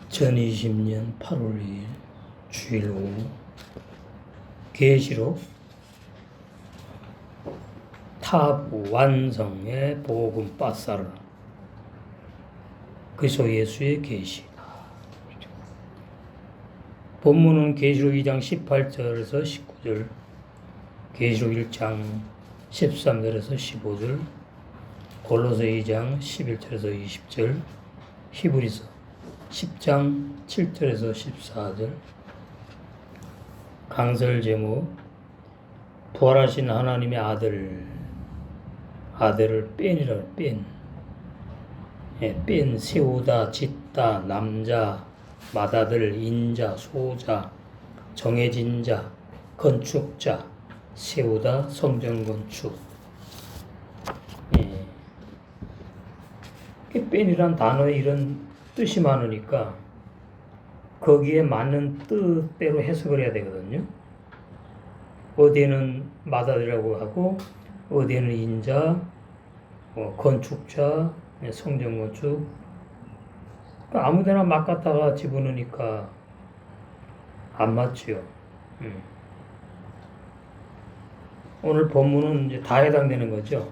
2020년 8월 2일 주일 오후 계시록 타부 완성의 복음 빠사르 그리스도 예수의 계시. 본문은 계시록 2장 18절에서 19절, 계시록 1장 13절에서 15절, 골로새 2장 11절에서 20절, 히브리서 10장 7절에서 14절. 강설 제목: 부활하신 하나님의 아들을 뺀이라. 뺀 세우다, 짓다, 남자, 맏아들, 인자, 소자, 정해진 자, 건축자, 세우다, 성전 건축. 뺀이란 단어에 이런 뜻이 많으니까 거기에 맞는 뜻대로 해석을 해야 되거든요. 어디에는 맏아들이라고 하고 어디에는 인자, 건축자, 성전 건축. 그러니까 아무데나 막 갖다가 집어넣으니까 안 맞지요. 오늘 본문은 이제 다 해당되는 거죠.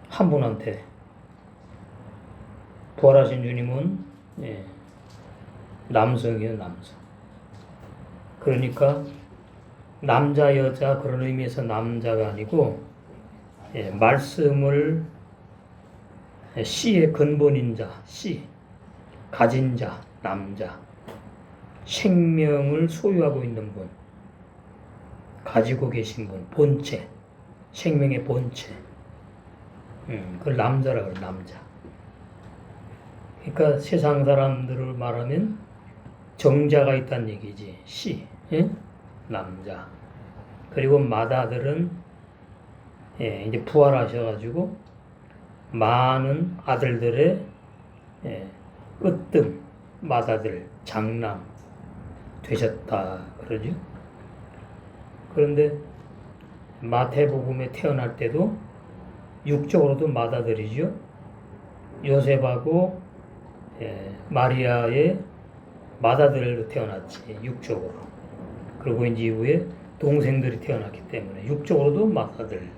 한 분한테. 부활하신 주님은 남성이에요, 남성. 그러니까 남자, 여자 그런 의미에서 남자가 아니고 말씀을 씨의 근본인 자, 씨, 가진 자, 남자, 생명을 소유하고 있는 분, 가지고 계신 분, 본체, 생명의 본체. 그걸 남자라고 해요, 남자. 그러니까 세상 사람들을 말하면 정자가 있다는 얘기지. 씨, 남자. 그리고 맏아들은 이제 부활하셔가지고 많은 아들들의 으뜸, 맏아들, 장남 되셨다 그러죠. 그런데 마태복음에 태어날 때도 육적으로도 맏아들이죠. 요셉하고 마리아의 맏아들로 태어났지, 육적으로. 그리고 이제 이후에 동생들이 태어났기 때문에 육적으로도 맏아들,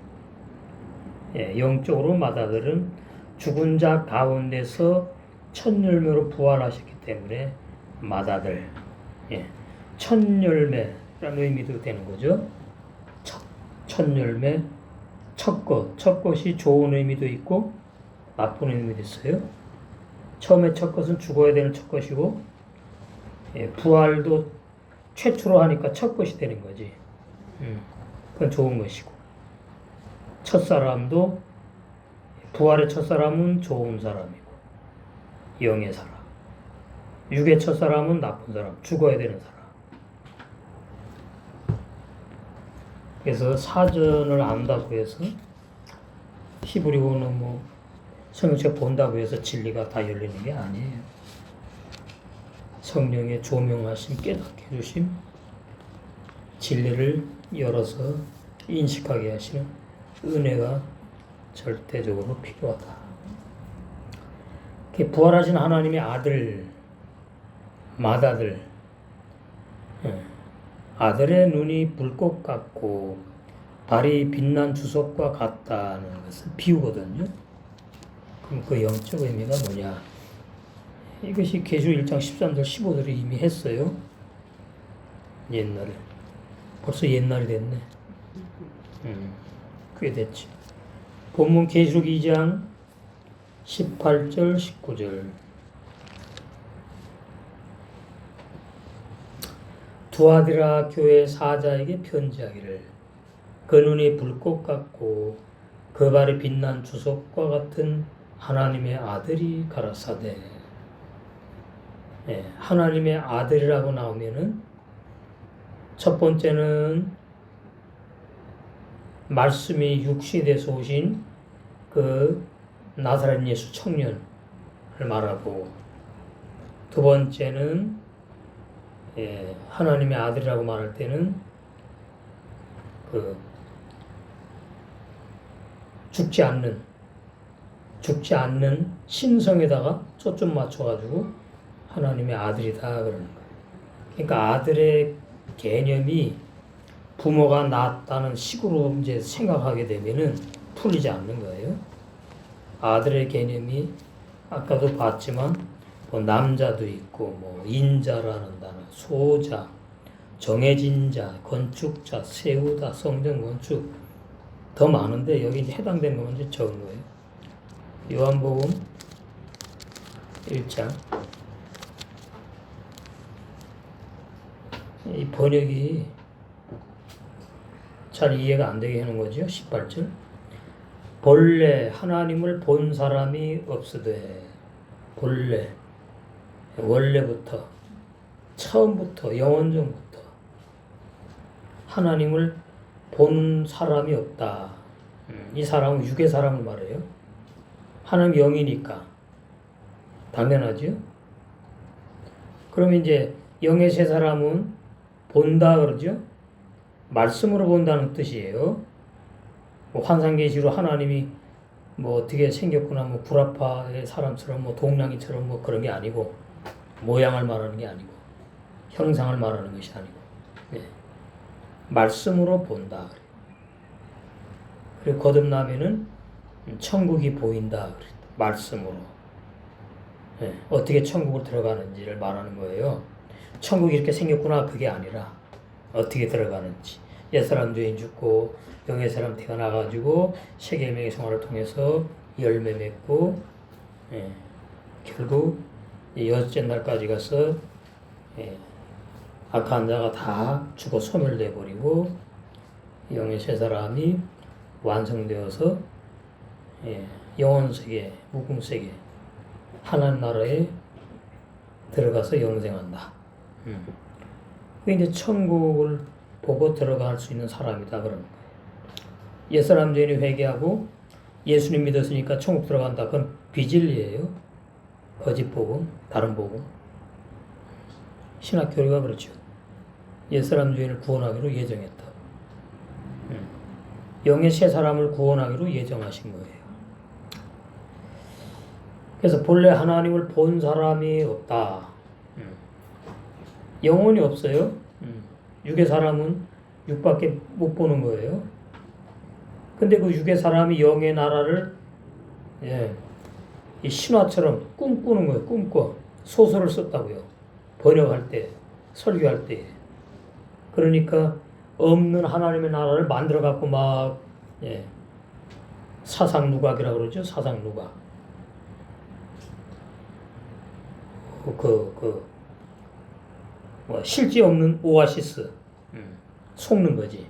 영적으로 맏아들은 죽은 자 가운데서 첫 열매로 부활하셨기 때문에 맏아들, 첫 열매라는 의미도 되는 거죠. 첫 열매, 첫 것이 좋은 의미도 있고 나쁜 의미도 있어요. 처음에 첫 것은 죽어야 되는 첫 것이고, 부활도 최초로 하니까 첫 것이 되는 거지. 그건 좋은 것이고. 첫사람도, 부활의 첫사람은 좋은 사람이고, 영의 사람. 육의 첫사람은 나쁜 사람, 죽어야 되는 사람. 그래서 사전을 안다고 해서, 히브리어는 성경책 본다고 해서 진리가 다 열리는 게 아니에요. 성령의 조명하심, 깨닫게 해주심, 진리를 열어서 인식하게 하시는 은혜가 절대적으로 필요하다. 부활하신 하나님의 아들, 맏아들, 아들의 눈이 불꽃 같고 발이 빛난 주석과 같다는 것은 비유거든요. 그럼 그 영적 의미가 뭐냐? 이것이 계시록 1장 13절 15절에 이미 했어요. 옛날에. 벌써 옛날이 됐네. 꽤 됐지. 본문 계시록 2장 18절 19절. 두아디라 교회 사자에게 편지하기를, 그 눈이 불꽃 같고 그 발이 빛난 주석과 같은 하나님의 아들이 가라사대. 하나님의 아들이라고 나오면은 첫 번째는 말씀이 육신이 돼서 오신 그 나사렛 예수 청년을 말하고, 두 번째는 하나님의 아들이라고 말할 때는 그 죽지 않는 신성에다가 초점 맞춰가지고 하나님의 아들이다 그러는 거예요. 그러니까 아들의 개념이 부모가 낳았다는 식으로 이제 생각하게 되면은 풀리지 않는 거예요. 아들의 개념이 아까도 봤지만 뭐 남자도 있고 뭐 인자라는 단어, 소자, 정해진 자, 건축자, 세우다, 성전 건축 더 많은데 여기 이제 해당되는 건 이제 적은 거예요. 요한복음 1장 이 번역이 잘 이해가 안 되게 하는 거죠. 18절 본래 하나님을 본 사람이 없으되 본래 원래부터 처음부터 영원전부터 하나님을 본 사람이 없다. 이 사람은 육의 사람을 말해요. 하나님 영이니까 당연하죠. 그러면 이제 영의 세 사람은 본다 그러죠. 말씀으로 본다는 뜻이에요. 뭐 환상계시로 하나님이 뭐 어떻게 생겼구나, 뭐 구라파의 사람처럼, 뭐 동양이처럼 뭐 그런 게 아니고, 모양을 말하는 게 아니고, 형상을 말하는 것이 아니고, 네. 말씀으로 본다. 그리고 거듭나면은 천국이 보인다. 말씀으로. 네. 어떻게 천국을 들어가는지를 말하는 거예요. 천국이 이렇게 생겼구나, 그게 아니라 어떻게 들어가는지. 옛사람 죄인 죽고 영의 사람 태어나가지고 세계명의 생활을 통해서 열매 맺고 결국 여섯째 날까지 가서 악한 자가 다 죽어 소멸돼 버리고 영의 세 사람이 완성되어서 영혼세계, 무궁세계 하나님 나라에 들어가서 영생한다. 그 이제 천국을 보고 들어갈 수 있는 사람이다 그러는 거예요. 옛사람 죄인이 회개하고 예수님 믿었으니까 천국 들어간다. 그건 비진리예요. 거짓 복음, 다른 복음. 신학 교리가 그렇죠. 옛사람 죄인을 구원하기로 예정했다. 영의 세 사람을 구원하기로 예정하신 거예요. 그래서 본래 하나님을 본 사람이 없다. 영혼이 없어요. 육의 사람은 육밖에 못 보는 거예요. 근데 그 육의 사람이 영의 나라를 이 신화처럼 꿈꾸는 거예요. 꿈꿔. 소설을 썼다고요. 번역할 때, 설교할 때. 그러니까 없는 하나님의 나라를 만들어 갖고 막 사상누각이라고 그러죠. 사상누각. 뭐 실제 없는 오아시스. 속는 거지.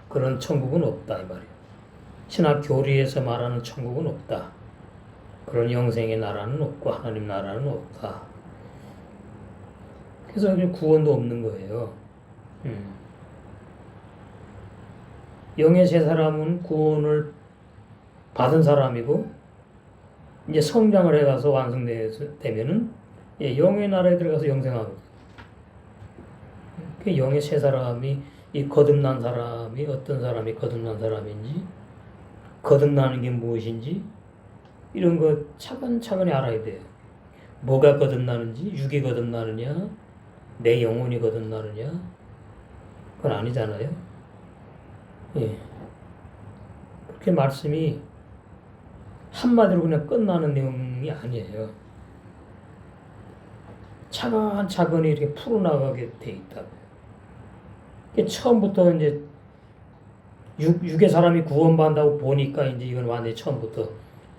그런 천국은 없다 이 말이에요. 신학 교리에서 말하는 천국은 없다. 그런 영생의 나라는 없고 하나님 나라는 없다. 그래서 구원도 없는 거예요. 영의 세 사람은 구원을 받은 사람이고 이제 성장을 해가서 완성되면은 영의 나라에 들어가서 영생하거든요. 그 영의 세 사람이 이 거듭난 사람이 어떤 사람이 거듭난 사람인지 거듭나는 게 무엇인지 이런 거 차근차근히 알아야 돼요. 뭐가 거듭나는지 육이 거듭나느냐 내 영혼이 거듭나느냐 그건 아니잖아요. 그렇게 말씀이 한마디로 그냥 끝나는 내용이 아니에요. 차근차근히 이렇게 풀어나가게 돼 있다고요. 처음부터 이제 육의 사람이 구원받는다고 보니까 이제 이건 완전히 처음부터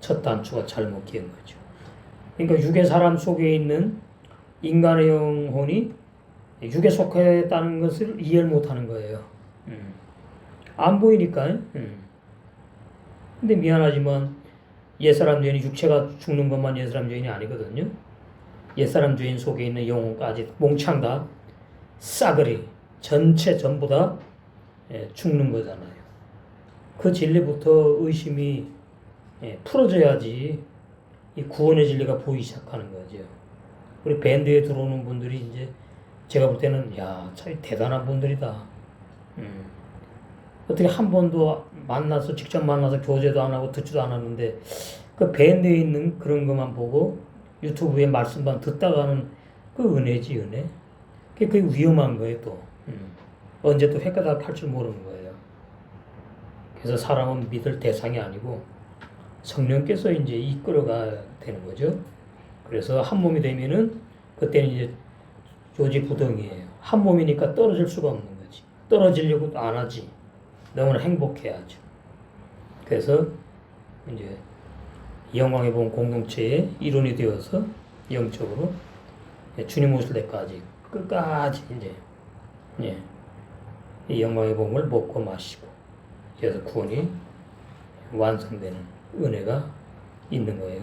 첫 단추가 잘못 끼은 거죠. 그러니까 육의 사람 속에 있는 인간의 영혼이 육에 속했다는 것을 이해를 못하는 거예요. 안 보이니까. 근데 미안하지만 옛사람 죄인이 육체가 죽는 것만 옛사람 죄인이 아니거든요. 옛사람 죄인 속에 있는 영혼까지 몽창 다 싸그리 전체 전부 다 죽는 거잖아요. 그 진리부터 의심이 풀어져야지 이 구원의 진리가 보이기 시작하는 거죠. 우리 밴드에 들어오는 분들이 이제 제가 볼 때는 야, 참 대단한 분들이다. 어떻게 한 번도 만나서 직접 만나서 교제도 안 하고 듣지도 않았는데 그 밴드에 있는 그런 것만 보고 유튜브에 말씀만 듣다가는 그 은혜지, 은혜. 그게 위험한 거예요, 또. 언제 또 획가닥 할 줄 모르는 거예요. 그래서 사람은 믿을 대상이 아니고 성령께서 이제 이끌어가야 되는 거죠. 그래서 한 몸이 되면은 그때는 이제 조지부동이에요. 한 몸이니까 떨어질 수가 없는 거지. 떨어지려고 안 하지. 너무나 행복해야죠. 그래서 이제 영광의 본 공동체의 일원이 되어서 영적으로 주님 오실 때까지 끝까지 이제 이 영광의 복을 먹고 마시고 그래서 구원이 완성되는 은혜가 있는 거예요.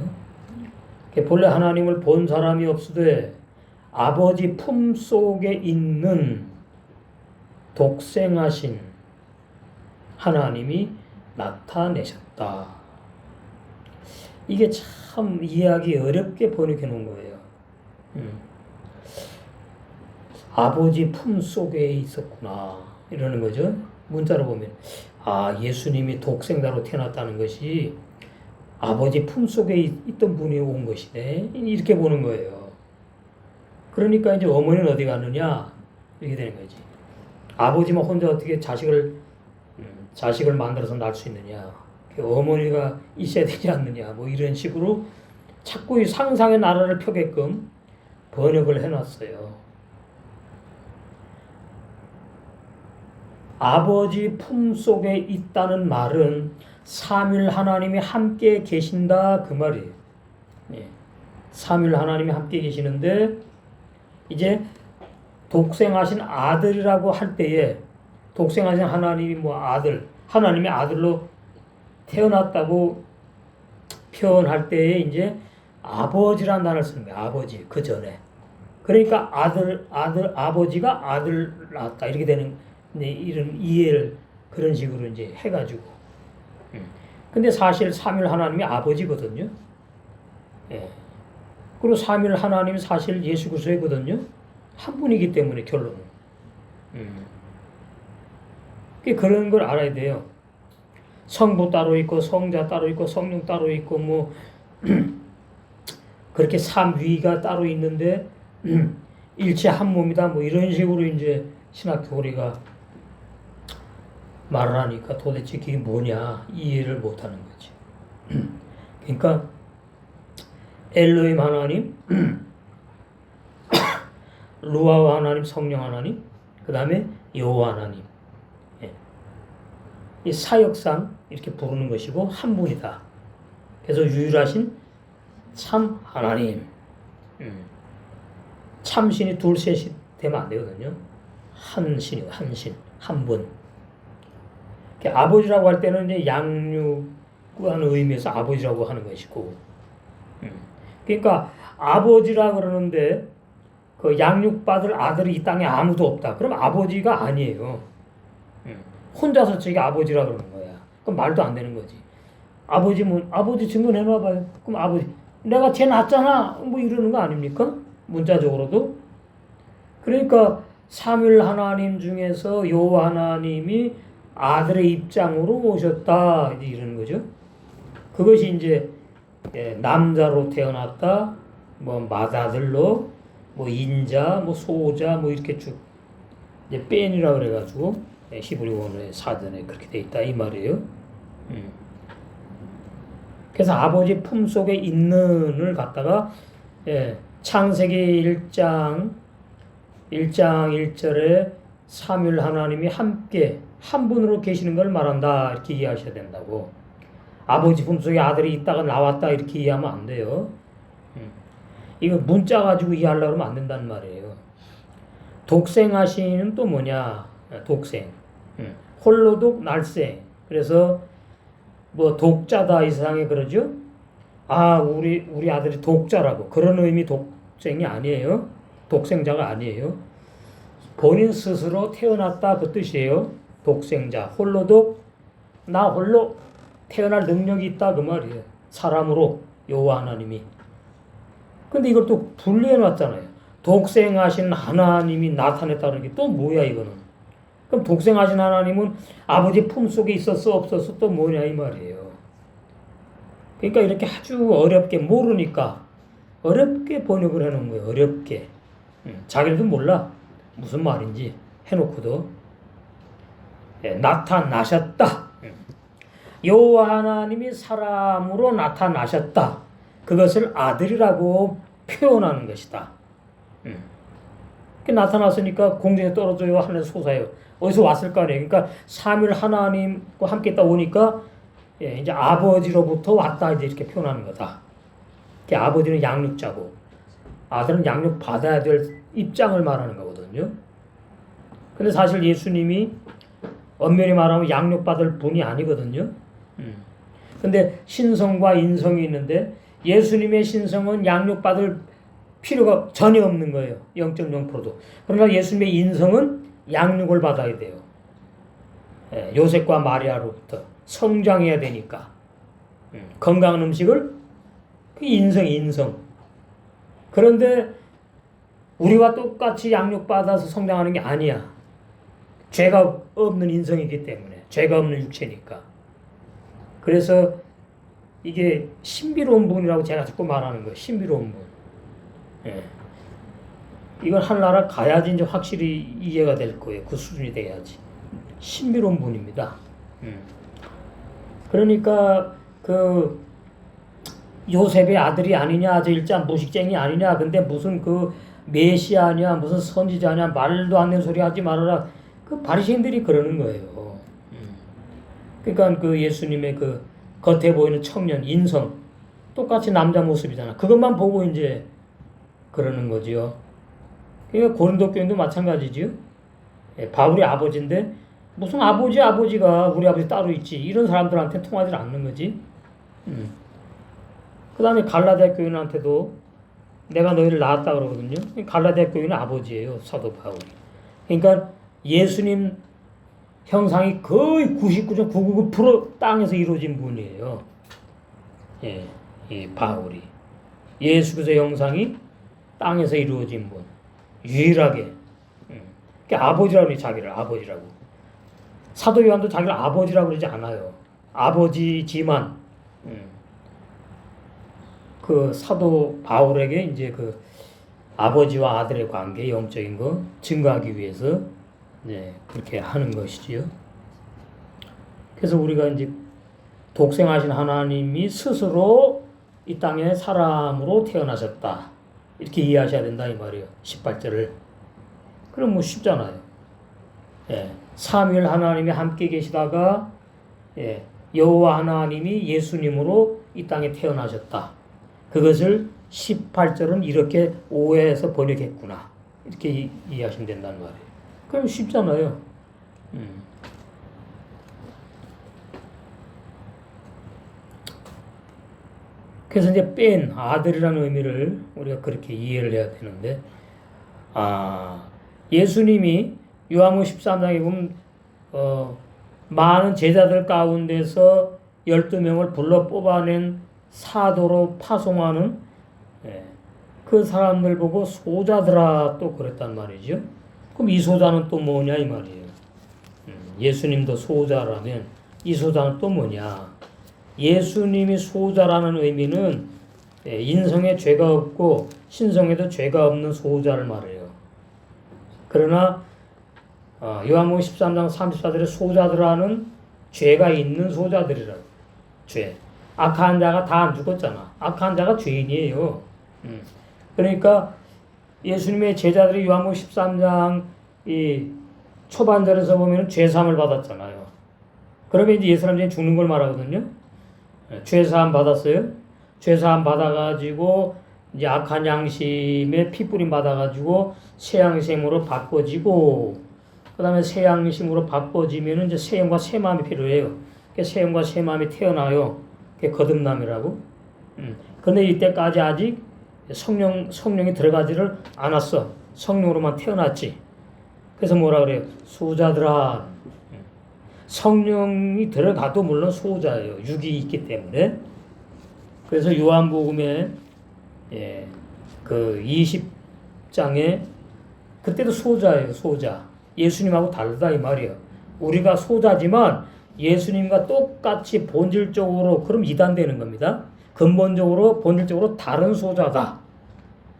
본래 하나님을 본 사람이 없으되 아버지 품 속에 있는 독생하신 하나님이 나타내셨다. 이게 참 이해하기 어렵게 번역해 놓은 거예요. 아버지 품 속에 있었구나 이러는 거죠. 문자로 보면 예수님이 독생자로 태어났다는 것이 아버지 품 속에 있던 분이 온 것이네 이렇게 보는 거예요. 그러니까 이제 어머니는 어디 갔느냐 이렇게 되는 거지. 아버지만 혼자 어떻게 자식을 만들어서 낳을 수 있느냐. 어머니가 있어야 되지 않느냐. 뭐 이런 식으로 자꾸 이 상상의 나라를 펴게끔 번역을 해놨어요. 아버지 품 속에 있다는 말은 삼위일 하나님이 함께 계신다 그 말이에요. 삼위일 하나님이 함께 계시는데 이제 독생하신 아들이라고 할 때에 독생하신 하나님이 하나님의 아들로 태어났다고 표현할 때에 이제 아버지란 단어를 쓰는 거예요. 아버지 그 전에. 그러니까 아버지가 아들 낳았다 이렇게 되는 이런 이해를 그런 식으로 이제 해가지고. 근데 사실 삼위일 하나님이 아버지거든요. 그리고 삼위일 하나님이 사실 예수 그리스도이거든요. 한 분이기 때문에 결론은. 그런 걸 알아야 돼요. 성부 따로 있고 성자 따로 있고 성령 따로 있고 뭐 그렇게 삼위가 따로 있는데 일체 한 몸이다 뭐 이런 식으로 이제 신학 교리가 말을 하니까 도대체 그게 뭐냐 이해를 못하는 거지. 그러니까 엘로힘 하나님, 루아와 하나님, 성령 하나님, 그 다음에 여호와 하나님. 이 사역상 이렇게 부르는 것이고 한 분이다. 그래서 유일하신 참 하나님. 참신이 둘 셋이 되면 안 되거든요. 한 신이요, 한 신, 한 분. 아버지라고 할 때는 이제 양육하는 의미에서 아버지라고 하는 것이고, 그러니까 아버지라 그러는데 그 양육받을 아들이 이 땅에 아무도 없다. 그럼 아버지가 아니에요. 혼자서 저기 아버지라 그러는 거야. 그럼 말도 안 되는 거지. 아버지 증언해놔봐요. 그럼 아버지, 내가 쟤 낳았잖아. 뭐 이러는 거 아닙니까? 문자적으로도. 그러니까 삼위일 하나님 중에서 여호와 하나님이 아들의 입장으로 오셨다. 이러는 거죠. 그것이 이제 남자로 태어났다. 뭐 맏아들로, 뭐 인자, 뭐 소자, 뭐 이렇게 쭉 이제 뺀이라 그래가지고. 히브리 원어의 사전에 그렇게 돼 있다 이 말이에요. 그래서 아버지 품 속에 있는을 갖다가 창세기 1장 1절에 삼위일 하나님이 함께 한 분으로 계시는 걸 말한다 이렇게 이해하셔야 된다고. 아버지 품 속에 아들이 있다가 나왔다 이렇게 이해하면 안 돼요. 이거 문자 가지고 이해하려고 하면 안 된다는 말이에요. 독생하시는 또 뭐냐? 독생. 홀로독 날생. 그래서 뭐 독자다 이 세상에 그러죠. 우리 아들이 독자라고. 그런 의미 독생이 아니에요. 독생자가 아니에요. 본인 스스로 태어났다 그 뜻이에요. 독생자. 홀로독 나 홀로 태어날 능력이 있다 그 말이에요. 사람으로 여호와 하나님이. 근데 이걸 또 분리해 놨잖아요. 독생하신 하나님이 나타냈다 그러는 게 또 뭐야 이거는. 그럼 독생하신 하나님은 아버지 품속에 있었어 없었어 또 뭐냐 이 말이에요. 그러니까 이렇게 아주 어렵게 모르니까 어렵게 번역을 해놓은 거예요. 어렵게. 자기들도 몰라 무슨 말인지 해놓고도 나타나셨다. 여호와 하나님이 사람으로 나타나셨다. 그것을 아들이라고 표현하는 것이다. 나타났으니까 공중에 떨어져요, 하늘에서 솟아요. 어디서 왔을 거 아니에요. 그러니까 삼위일 하나님과 함께 있다 오니까 이제 아버지로부터 왔다 이렇게 표현하는 거다. 아버지는 양육자고 아들은 양육 받아야 될 입장을 말하는 거거든요. 근데 사실 예수님이 엄밀히 말하면 양육받을 분이 아니거든요. 근데 신성과 인성이 있는데 예수님의 신성은 양육받을 필요가 전혀 없는 거예요. 0.0%도. 그러나 예수님의 인성은 양육을 받아야 돼요. 요셉과 마리아로부터 성장해야 되니까. 건강한 음식을 그 인성. 그런데 우리와 똑같이 양육받아서 성장하는 게 아니야. 죄가 없는 인성이기 때문에. 죄가 없는 육체니까. 그래서 이게 신비로운 분이라고 제가 자꾸 말하는 거예요. 신비로운 분. 이건 하늘나라 가야지 이제 확실히 이해가 될 거예요. 그 수준이 돼야지. 신비로운 분입니다. 그러니까 그 요셉의 아들이 아니냐, 저 일자 무식쟁이 아니냐, 근데 무슨 그 메시아냐, 무슨 선지자냐, 말도 안 되는 소리 하지 말아라. 그 바리새인들이 그러는 거예요. 그러니까 그 예수님의 그 겉에 보이는 청년, 인성, 똑같이 남자 모습이잖아. 그것만 보고 이제 그러는 거지요. 그러니까 고린도 교인도 마찬가지지요. 바울이 아버지인데 무슨 아버지가 우리 아버지 따로 있지. 이런 사람들한테 통하지 않는 거지. 그 다음에 갈라디아 교인한테도 내가 너희를 낳았다 그러거든요. 갈라디아 교인은 아버지예요. 사도 바울이. 그러니까 예수님 형상이 거의 99.999% 땅에서 이루어진 분이에요. 이 바울이. 예수 그리스도의 형상이 땅에서 이루어진 분. 유일하게. 그러니까 아버지라고 그래, 자기를 아버지라고. 사도 요한도 자기를 아버지라고 그러지 않아요. 아버지지만, 그 사도 바울에게 이제 그 아버지와 아들의 관계, 영적인 거 증거하기 위해서 이제 그렇게 하는 것이지요. 그래서 우리가 이제 독생하신 하나님이 스스로 이 땅에 사람으로 태어나셨다. 이렇게 이해하셔야 된다 이 말이에요. 18절을. 그럼 뭐 쉽잖아요. 삼위일 하나님이 함께 계시다가 여호와 하나님이 예수님으로 이 땅에 태어나셨다. 그것을 18절은 이렇게 오해해서 번역했구나. 이렇게 이해하시면 된다는 말이에요. 그럼 쉽잖아요. 그래서 이제 뺀 아들이라는 의미를 우리가 그렇게 이해를 해야 되는데, 예수님이 요한복음 13장에 보면 많은 제자들 가운데서 12명을 불러 뽑아낸 사도로 파송하는 그 사람들 보고 소자들아 또 그랬단 말이죠. 그럼 이 소자는 또 뭐냐 이 말이에요. 예수님도 소자라면 이 소자는 또 뭐냐. 예수님이 소자라는 의미는 인성에 죄가 없고 신성에도 죄가 없는 소자를 말해요. 그러나 요한복음 13장 34절에 소자들하는 죄가 있는 소자들이라고. 죄. 악한 자가 다 안 죽었잖아. 악한 자가 죄인이에요. 그러니까 예수님의 제자들이 요한복음 13장 이 초반절에서 보면 죄사함을 받았잖아요. 그러면 이제 예수님 중에 죽는 걸 말하거든요. 죄사함 받았어요. 죄사함 받아가지고 이제 악한 양심에 피뿌림 받아가지고 새 양심으로 바꿔지고, 그 다음에 새 양심으로 바꿔지면 이제 새 영과 새 마음이 필요해요. 새 영과 새 마음이 태어나요. 그게 거듭남이라고. 근데 이때까지 아직 성령이 들어가지를 않았어. 성령으로만 태어났지. 그래서 뭐라 그래요? 소자들아. 성령이 들어가도 물론 소자예요. 육이 있기 때문에. 그래서 요한복음에 그 20장에 그때도 소자예요. 소자. 예수님하고 다르다 이 말이에요. 우리가 소자지만 예수님과 똑같이 본질적으로 그럼 이단되는 겁니다. 근본적으로 본질적으로 다른 소자다.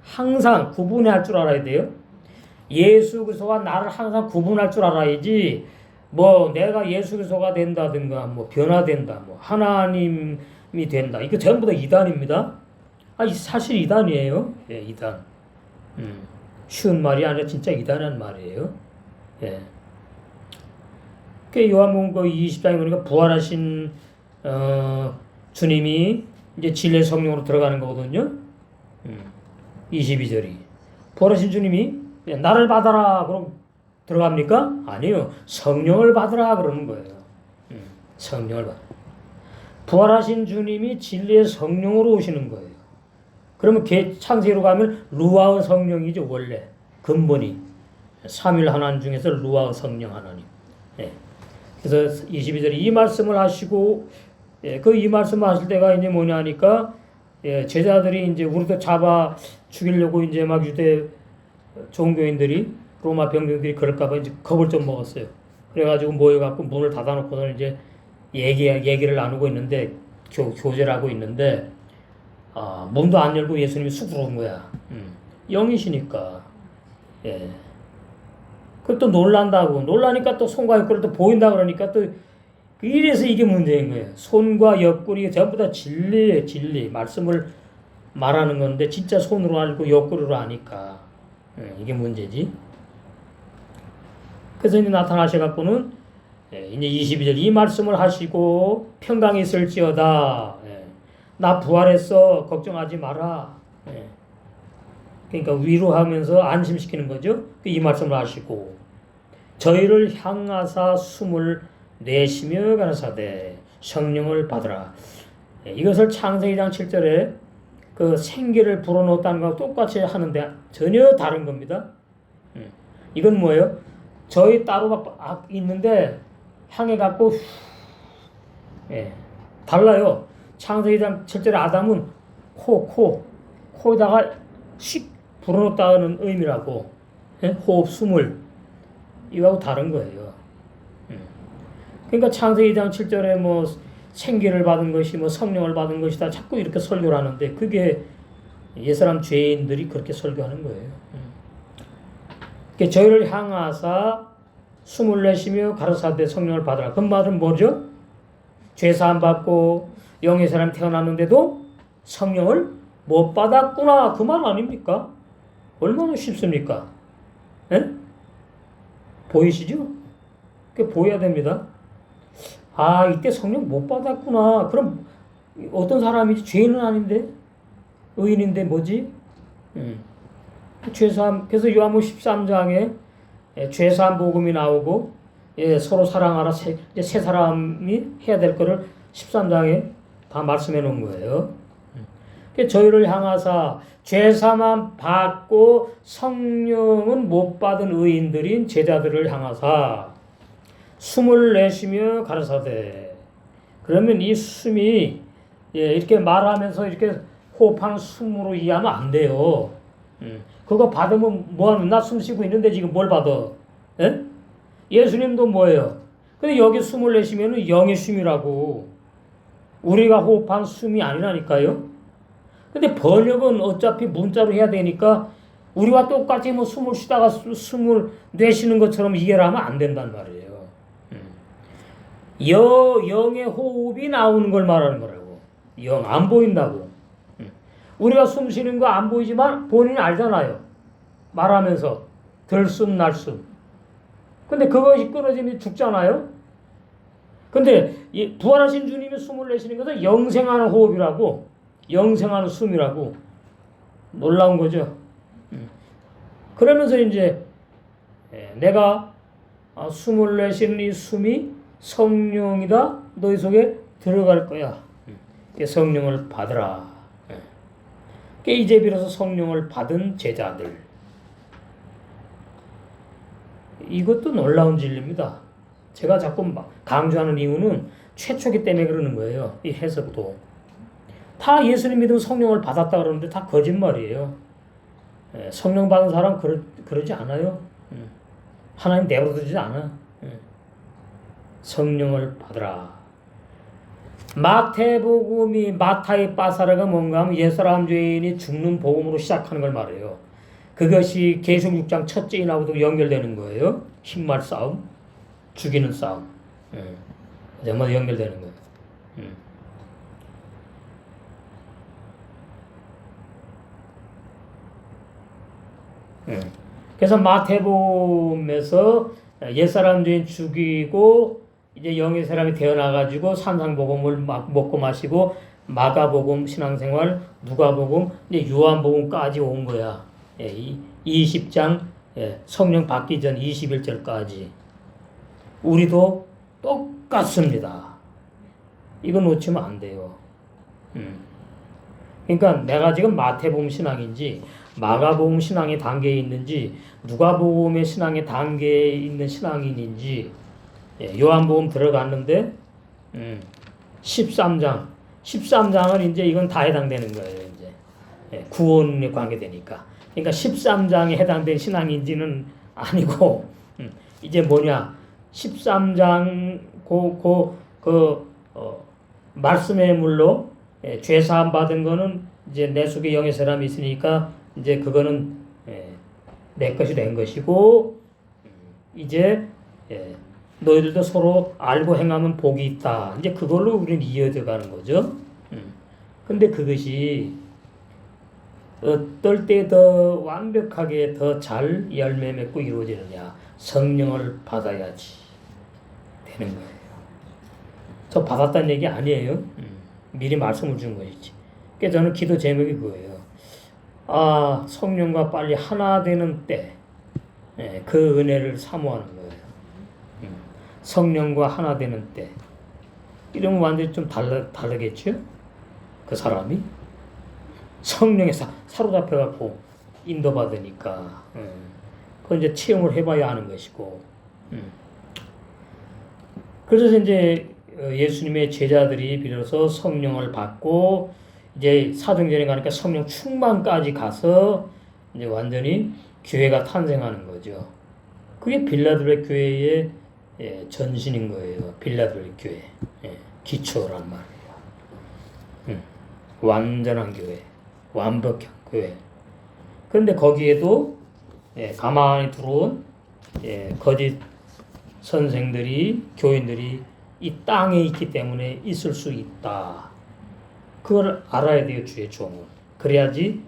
항상 구분할 줄 알아야 돼요. 예수 그리스도와 나를 항상 구분할 줄 알아야지. 뭐 내가 예수 그리스도가 된다든가 뭐 변화된다 뭐 하나님이 된다 이거 전부 다 이단입니다. 사실 이단이에요. 예, 이단. 쉬운 말이 아니라 진짜 이단한 말이에요. 예. 그 요한복음 20장에 보니까 부활하신 주님이 이제 진리의 성령으로 들어가는 거거든요. 22절이 부활하신 주님이 나를 받아라 그럼 들어갑니까? 아니요. 성령을 받으라 그러는 거예요. 성령을 받아. 부활하신 주님이 진리의 성령으로 오시는 거예요. 그러면 창세기로 가면 루아의 성령이죠. 원래 근본이 삼일 하나님 중에서 루아의 성령 하나님. 예. 그래서 22절에 이 말씀을 하시고 이 말씀을 하실 때가 이제 뭐냐니까 제자들이 이제 우리도 잡아 죽이려고 이제 막 유대 종교인들이 로마 병병들이 그럴까봐 이제 겁을 좀 먹었어요. 그래가지고 모여갖고 문을 닫아놓고서 이제 얘기를 나누고 있는데 교제를 하고 있는데 문도 안 열고 예수님이 쑥 들어온 거야. 영이시니까. 예. 그것도 놀라니까 또 손과 옆구리 또 보인다 그러니까 또 이래서 이게 문제인 거예요. 손과 옆구리 전부 다 진리예요. 진리. 말씀을 말하는 건데 진짜 손으로 알고 옆구리로 아니까 이게 문제지. 그래서 이제 나타나셔갖고는 이제 22절 이 말씀을 하시고 평강이 있을지어다. 나 부활했어. 걱정하지 마라. 그러니까 위로하면서 안심시키는 거죠. 이 말씀을 하시고 저희를 향하사 숨을 내쉬며 가라사대 성령을 받으라. 이것을 창세기 2장 7절에 그 생기를 불어넣었다는 것과 똑같이 하는데 전혀 다른 겁니다. 이건 뭐예요? 저희 따로 있는데 향해 갖고 달라요. 창세기 2장 7절에 아담은 코에다가 씩 불어넣었다는 의미라고. 호흡, 숨을. 이거하고 다른 거예요. 그러니까 창세기 2장 7절에 뭐 생기를 받은 것이 뭐 성령을 받은 것이다. 자꾸 이렇게 설교를 하는데 그게 옛사람 죄인들이 그렇게 설교하는 거예요. 그러니까 저희를 향하사 숨을 내쉬며 가르사대 성령을 받으라. 그 말은 뭐죠? 죄사함 받고 영의 사람이 태어났는데도 성령을 못 받았구나. 그 말 아닙니까? 얼마나 쉽습니까? 에? 보이시죠? 그게 보여야 됩니다. 이때 성령 못 받았구나. 그럼 어떤 사람이지? 죄인은 아닌데? 의인인데 뭐지? 죄사함. 그래서 요한복음 13장에 죄사함 복음이 나오고 서로 사랑하라. 세 사람이 해야 될 거를 13장에 다 말씀해 놓은 거예요. 저희를 향하사 죄사함 받고 성령은 못 받은 의인들인 제자들을 향하사 숨을 내쉬며 가라사대. 그러면 이 숨이 이렇게 말하면서 이렇게 호흡하는 숨으로 이해하면 안 돼요. 그거 받으면 뭐하는? 나 숨 쉬고 있는데 지금 뭘 받아? 예수님도 뭐예요? 근데 여기 숨을 내쉬면 영의 숨이라고. 우리가 호흡한 숨이 아니라니까요. 근데 번역은 어차피 문자로 해야 되니까 우리와 똑같이 뭐 숨을 쉬다가 숨을 내쉬는 것처럼 이해를 하면 안 된단 말이에요. 영의 호흡이 나오는 걸 말하는 거라고. 영 안 보인다고. 우리가 숨 쉬는 거 안 보이지만 본인이 알잖아요. 말하면서 들숨 날숨. 근데 그것이 끊어지면 죽잖아요. 근데 부활하신 주님이 숨을 내쉬는 것은 영생하는 호흡이라고. 영생하는 숨이라고. 놀라운 거죠. 그러면서 이제 내가 숨을 내쉬는 이 숨이 성령이다. 너희 속에 들어갈 거야. 성령을 받으라. 이제 비로소 성령을 받은 제자들. 이것도 놀라운 진리입니다. 제가 자꾸 강조하는 이유는 최초기 때문에 그러는 거예요. 이 해석도. 다 예수님 믿으면 성령을 받았다 그러는데 다 거짓말이에요. 성령 받은 사람 그러지 않아요. 하나님 내버려두지 않아. 성령을 받으라. 마태복음이 마타의 빠사르가 뭔가 하면 옛사람 죄인이 죽는 복음으로 시작하는 걸 말해요. 그것이 계시록 6장 첫째 인하고도 연결되는 거예요. 흰말 싸움, 죽이는 싸움. 정말 연결되는 거예요. 그래서 마태복음에서 옛사람 주인 죽이고 이제 영의 사람이 태어나가지고 산상복음을 막 먹고 마시고 마가복음 신앙생활, 누가복음, 이제 요한복음까지 온 거야. 예, 20장 성령 받기 전 21절까지 우리도 똑같습니다. 이거 놓치면 안 돼요. 그러니까 내가 지금 마태복음 신앙인지 마가복음 신앙의 단계에 있는지 누가복음의 신앙의 단계에 있는 신앙인인지 요한복음 들어갔는데 13장은 이제 이건 다 해당되는 거예요. 이제 구원에 관계되니까. 그러니까 13장에 해당된 신앙인지는 아니고 이제 뭐냐 13장 말씀의 물로 죄 사함 받은 거는 이제 내 속에 영의 사람이 있으니까 이제 그거는 내 것이 된 것이고 이제 너희들도 서로 알고 행하면 복이 있다. 이제 그걸로 우리는 이어져 가는 거죠. 근데 그것이 어떨 때 더 완벽하게 더 잘 열매 맺고 이루어지느냐. 성령을 받아야지 되는 거예요. 저 받았다는 얘기 아니에요. 미리 말씀을 준 것이지. 그래서 저는 기도 제목이 그거예요. 아, 성령과 빨리 하나 되는 때, 그 은혜를 사모하는 거예요. 성령과 하나 되는 때. 이러면 완전히 좀 다르겠죠? 그 사람이? 성령에 사로잡혀갖고 인도받으니까. 그건 이제 체험을 해봐야 하는 것이고. 그래서 이제 예수님의 제자들이 비로소 성령을 받고 이제 사도행전에 가니까 성령 충만까지 가서 이제 완전히 교회가 탄생하는 거죠. 그게 빌라델피아 교회의 전신인 거예요. 빌라델피아 교회 기초란 말이에요. 완전한 교회, 완벽한 교회. 그런데 거기에도 가만히 들어온 거짓 선생들이 교인들이 이 땅에 있기 때문에 있을 수 있다. 그걸 알아야 돼요, 주의 종은. 그래야지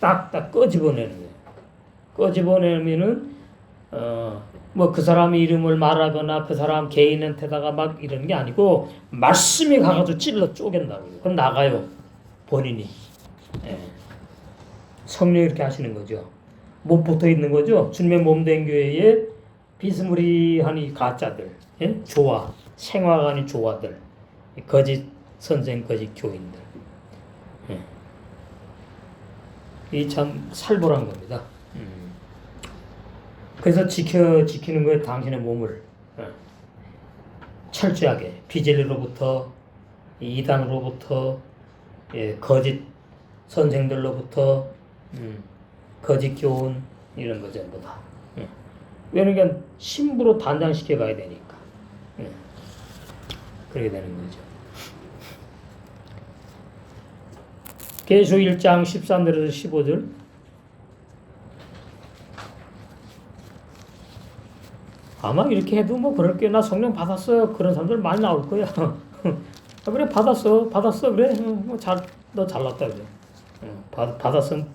딱딱 끄집어내는 거예요. 끄집어내면은 뭐 그 사람의 이름을 말하거나 그 사람 개인한테다가 막 이러는 게 아니고 말씀이 가가지고 찔러 쪼갠다고요. 그럼 나가요, 본인이. 성령이 이렇게 하시는 거죠. 못 붙어 있는 거죠. 주님의 몸된 교회에 비스무리한 이 가짜들, 조화, 생화가 아닌 조화들, 거짓 선생, 거짓 교인들. 이 참 살벌한 겁니다. 그래서 지키는 거에 당신의 몸을 철저하게 비진리로부터 이단으로부터 거짓 선생들로부터 거짓 교훈 이런 거 전부 다. 왜냐면 신부로 단장시켜 가야 되니까. 그렇게 되는 거죠. 계시록 1장 13절에서 15절. 아마 이렇게 해도 뭐 그럴 게 나 성령 받았어 그런 사람들 많이 나올 거야. 그래 받았어 그래 너 잘났다 그래. 받았으면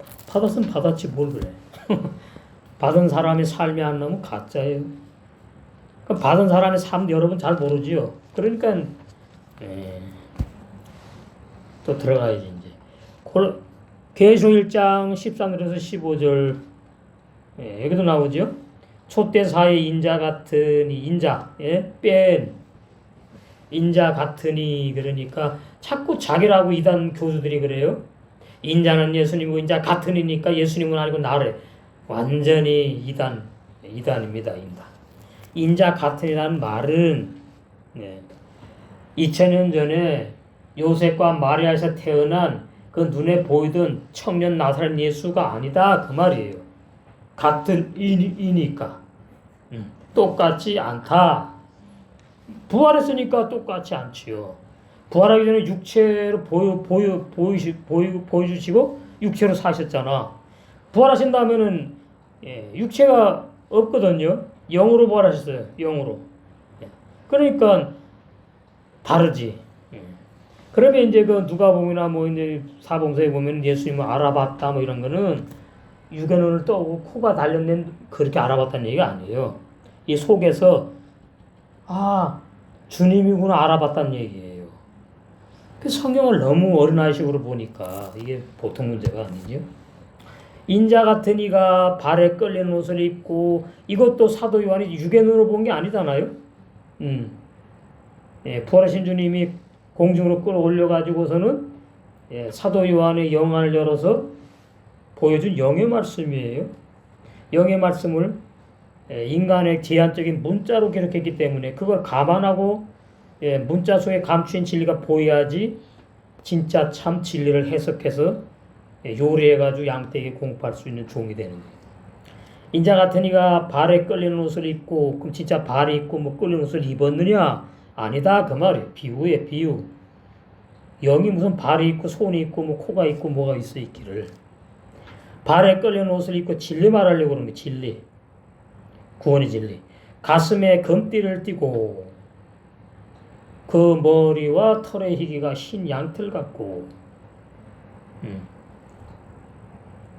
받았지 뭘 그래. 받은 사람의 삶이 안 나오면 가짜예요. 받은 사람의 삶 여러분 잘 모르지요. 그러니까 또 들어가야지 이제. 계시록 1장 13절에서 15절 여기도 나오죠. 촛대 사이 인자 같으니 뺀 인자 같으니 그러니까 자꾸 자기라고 이단 교수들이 그래요. 인자는 예수님이고 인자 같으니까 예수님은 아니고 나래. 완전히 이단입니다. 인자 같으니라는 말은 2000년 전에 요셉과 마리아에서 태어난 그 눈에 보이던 청년 나사렛 예수가 아니다 그 말이에요. 같은 이니까 똑같지 않다. 부활했으니까 똑같지 않지요. 부활하기 전에 육체로 보여주시고 육체로 사셨잖아. 부활하신다면은 육체가 없거든요. 영으로 부활하셨어요. 영으로. 그러니까 다르지. 그러면 이제 그 누가복음이나 뭐 이제 사복음서에 보면 예수님을 알아봤다 뭐 이런 거는 유견을 떠고 코가 달렸는 그렇게 알아봤다는 얘기가 아니에요. 이 속에서 주님이구나 알아봤다는 얘기예요. 그 성경을 너무 어린아이식으로 보니까 이게 보통 문제가 아니죠. 인자 같은 이가 발에 끌리는 옷을 입고 이것도 사도 요한이 유견으로 본 게 아니잖아요. 부활하신 주님이 공중으로 끌어올려 가지고서는 사도 요한의 영안을 열어서 보여준 영의 말씀이에요. 영의 말씀을 인간의 제한적인 문자로 기록했기 때문에 그걸 감안하고 문자 속에 감추인 진리가 보여야지 진짜 참 진리를 해석해서 요리해가지고 양떼에게 공급할 수 있는 종이 되는 거예요. 인자 같은 이가 발에 끌리는 옷을 입고 그럼 진짜 발이 있고 뭐 끌리는 옷을 입었느냐? 아니다 그 말이에요. 비유에 비유. 영이 무슨 발이 있고 손이 있고 뭐 코가 있고 뭐가 있어 있기를. 발에 끌리는 옷을 입고 진리 말하려고 그러는 거예요. 진리. 구원의 진리. 가슴에 금띠를 띠고 그 머리와 털의 희기가 흰 양털 같고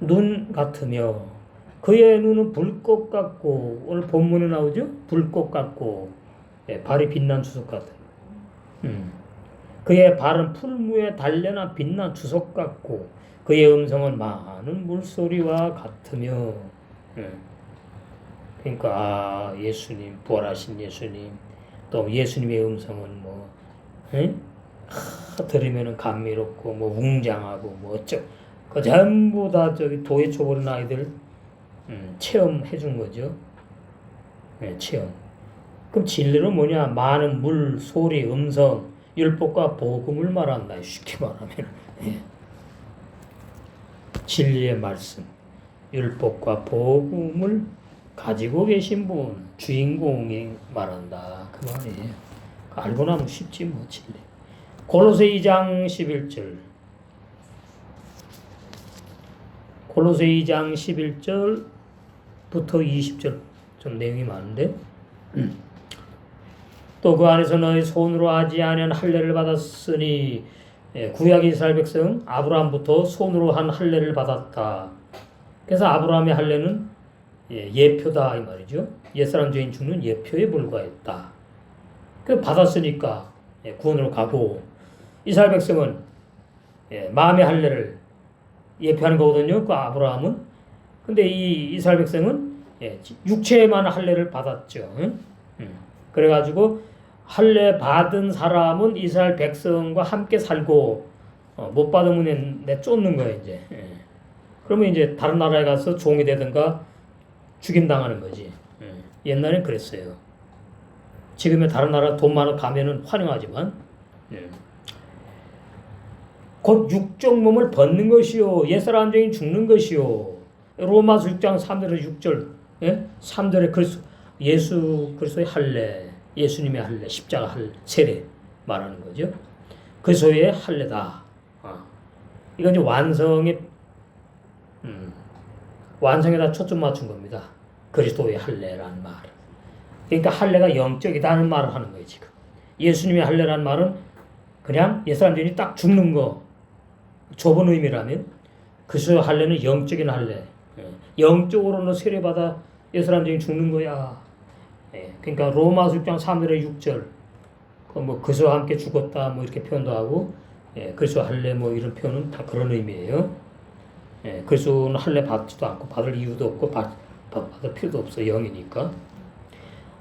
눈 같으며 그의 눈은 불꽃 같고 오늘 본문에 나오죠? 불꽃 같고 발이 빛난 주석 같은 그의 발은 풀무에 단련한 빛난 주석 같고 그의 음성은 많은 물소리와 같으며 그러니까 예수님 부활하신 예수님 또 예수님의 음성은 뭐 들으면은 감미롭고 뭐 웅장하고 뭐 어쩌 그 전부 다 저기 도에 초보는 아이들 체험해 준 거죠. 체험. 그럼 진리는 뭐냐? 많은 물, 소리, 음성, 율법과 복음을 말한다. 쉽게 말하면 진리의 말씀, 율법과 복음을 가지고 계신 분, 주인공이 말한다. 그 말이에요. 알고 나면 쉽지 뭐 진리. 골로새 2장 11절. 골로새 2장 11절부터 20절 좀 내용이 많은데 또 그 안에서 너희 손으로 하지 아니한 할례를 받았으니 구약 이스라엘 백성 아브라함부터 손으로 한 할례를 받았다. 그래서 아브라함의 할례는 예표다 이 말이죠. 옛사람 죄인 죽는 예표에 불과했다. 그 받았으니까 구원으로 가고 이스라엘 백성은 마음의 할례를 예표하는 거거든요. 그 아브라함은. 근데 이 이스라엘 백성은 육체에만 할례를 받았죠. 그래가지고 할례 받은 사람은 이스라엘 백성과 함께 살고 못 받으면 내 쫓는 거예요 이제. 그러면 이제 다른 나라에 가서 종이 되든가 죽임당하는 거지. 옛날엔 그랬어요. 지금은 다른 나라 돈 많아 가면은 환영하지만 곧 육적 몸을 벗는 것이요 옛사람 죄인 죽는 것이요. 로마서 6장 3절에 6절 3절에 예수 그리스도의 할례 예수님의 할례 십자가 할례 세례 말하는 거죠. 그리스도의 할례다. 이건 이제 완성에다 초점 맞춘 겁니다. 그리스도의 할례라는 말. 그러니까 할례가 영적이다는 말을 하는 거예요 지금. 예수님의 할례라는 말은 그냥 옛사람 죄인이 딱 죽는 거 좁은 의미라면 그리스도의 할례는 영적인 할례. 영적으로 너 세례받아 옛사람 죄인 죽는 거야. 그러니까 로마서 6장 3절에 6절 뭐 그리스도와 함께 죽었다 뭐 이렇게 표현도 하고 그리스도 할례 뭐 이런 표현은 다 그런 의미예요. 그리스도는 할례 받지도 않고 받을 이유도 없고 받을 필요도 없어 영이니까.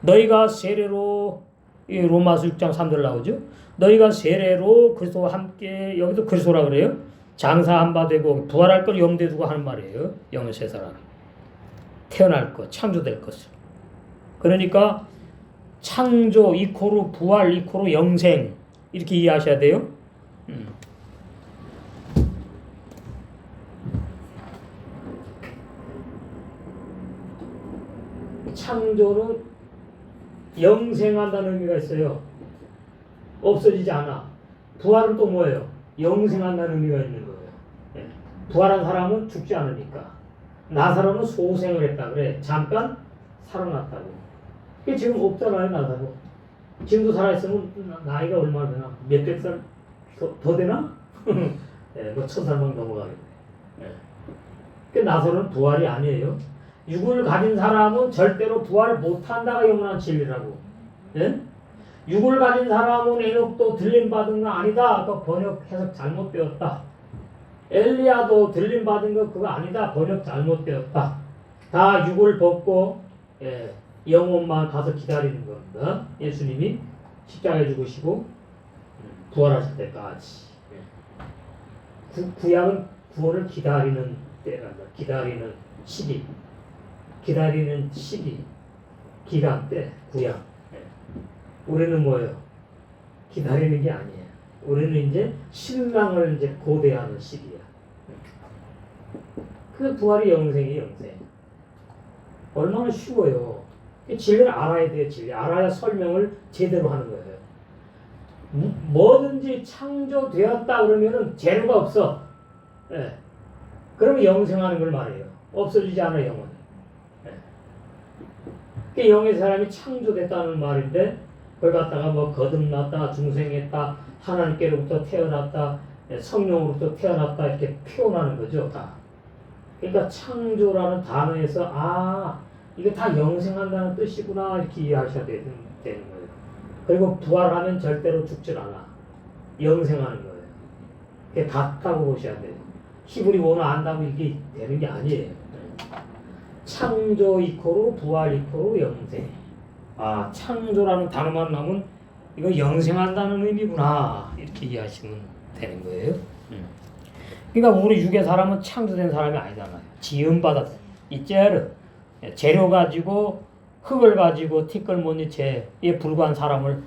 너희가 세례로 로마서 6장 3절 나오죠. 너희가 세례로 그리스도와 함께 여기도 그리스도라 그래요. 장사한 바 되고 부활할 걸 염두에 두고 하는 말이에요. 영의 세 사람이 태어날 것, 창조될 것을. 그러니까 창조 이코로 부활 이코로 영생 이렇게 이해하셔야 돼요. 창조는 영생한다는 의미가 있어요. 없어지지 않아. 부활은 또 뭐예요? 영생한다는 의미가 있는 거예요. 부활한 사람은 죽지 않으니까. 나사로는 소생을 했다 그래. 잠깐 살아났다고. 그게 지금 없잖아요, 나사로. 지금도 살아있으면 나이가 얼마나 되나? 몇백 살 더 되나? 예, 뭐 1000살만 넘어가겠네. 예. 그 나사로는 부활이 아니에요. 육을 가진 사람은 절대로 부활 못한다가 영원한 진리라고. 예? 육을 가진 사람은 에녹도 들림받은 거 아니다. 아까 번역 해석 잘못되었다. 엘리야도 들림받은 거 그거 아니다. 번역 잘못되었다. 다 육을 벗고 영혼만 가서 기다리는 겁니다. 예수님이 십자가에 죽으시고 부활하실 때까지. 구약은 구원을 기다리는 때란다. 기다리는 시기. 기다리는 시기. 기간 때 구약. 우리는 뭐예요? 기다리는 게 아니에요. 우리는 이제 신랑을 이제 고대하는 시기야. 그 부활이 영생이 영생. 얼마나 쉬워요. 진리를 알아야 돼요. 진리. 알아야 설명을 제대로 하는 거예요. 뭐든지 창조되었다 그러면은 재료가 없어. 예. 그러면 영생하는 걸 말해요. 없어지지 않아 영혼이. 예. 영의 사람이 창조됐다는 말인데 그걸 갖다가 뭐 거듭났다, 중생했다, 하나님께로부터 태어났다, 성령으로부터 태어났다 이렇게 표현하는 거죠. 다. 그러니까 창조라는 단어에서 이게 다 영생한다는 뜻이구나 이렇게 이해하셔야 되는 거예요. 그리고 부활하면 절대로 죽질 않아. 영생하는 거예요. 그게 같다고 보셔야 돼요. 히브리 원어 안다고 이게 되는 게 아니에요. 창조 이코로 부활 이코로 영생. 창조라는 단어만 나오면 이거 영생한다는 의미구나 이렇게 이해하시면 되는 거예요. 그러니까 우리 육의 사람은 창조된 사람이 아니잖아요. 지음받았어요. 이 재료 가지고 흙을 가지고 티끌모니 재에 불과한 사람을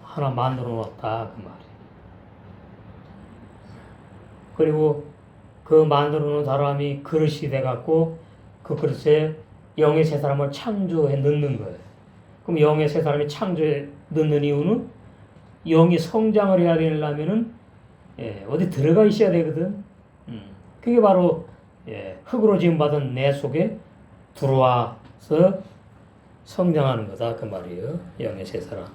하나 만들어 놓았다 그 말이에요. 그리고 그 만들어 놓은 사람이 그릇이 돼갖고 그 그릇에 영의 세 사람을 창조해 넣는 거예요. 그럼 영의 세 사람이 창조해 넣는 이유는 영이 성장을 해야 되려면은 어디 들어가 있어야 되거든. 그게 바로 흙으로 지음 받은 내 속에 들어와서 성장하는 거다 그 말이에요. 영의 세 사람.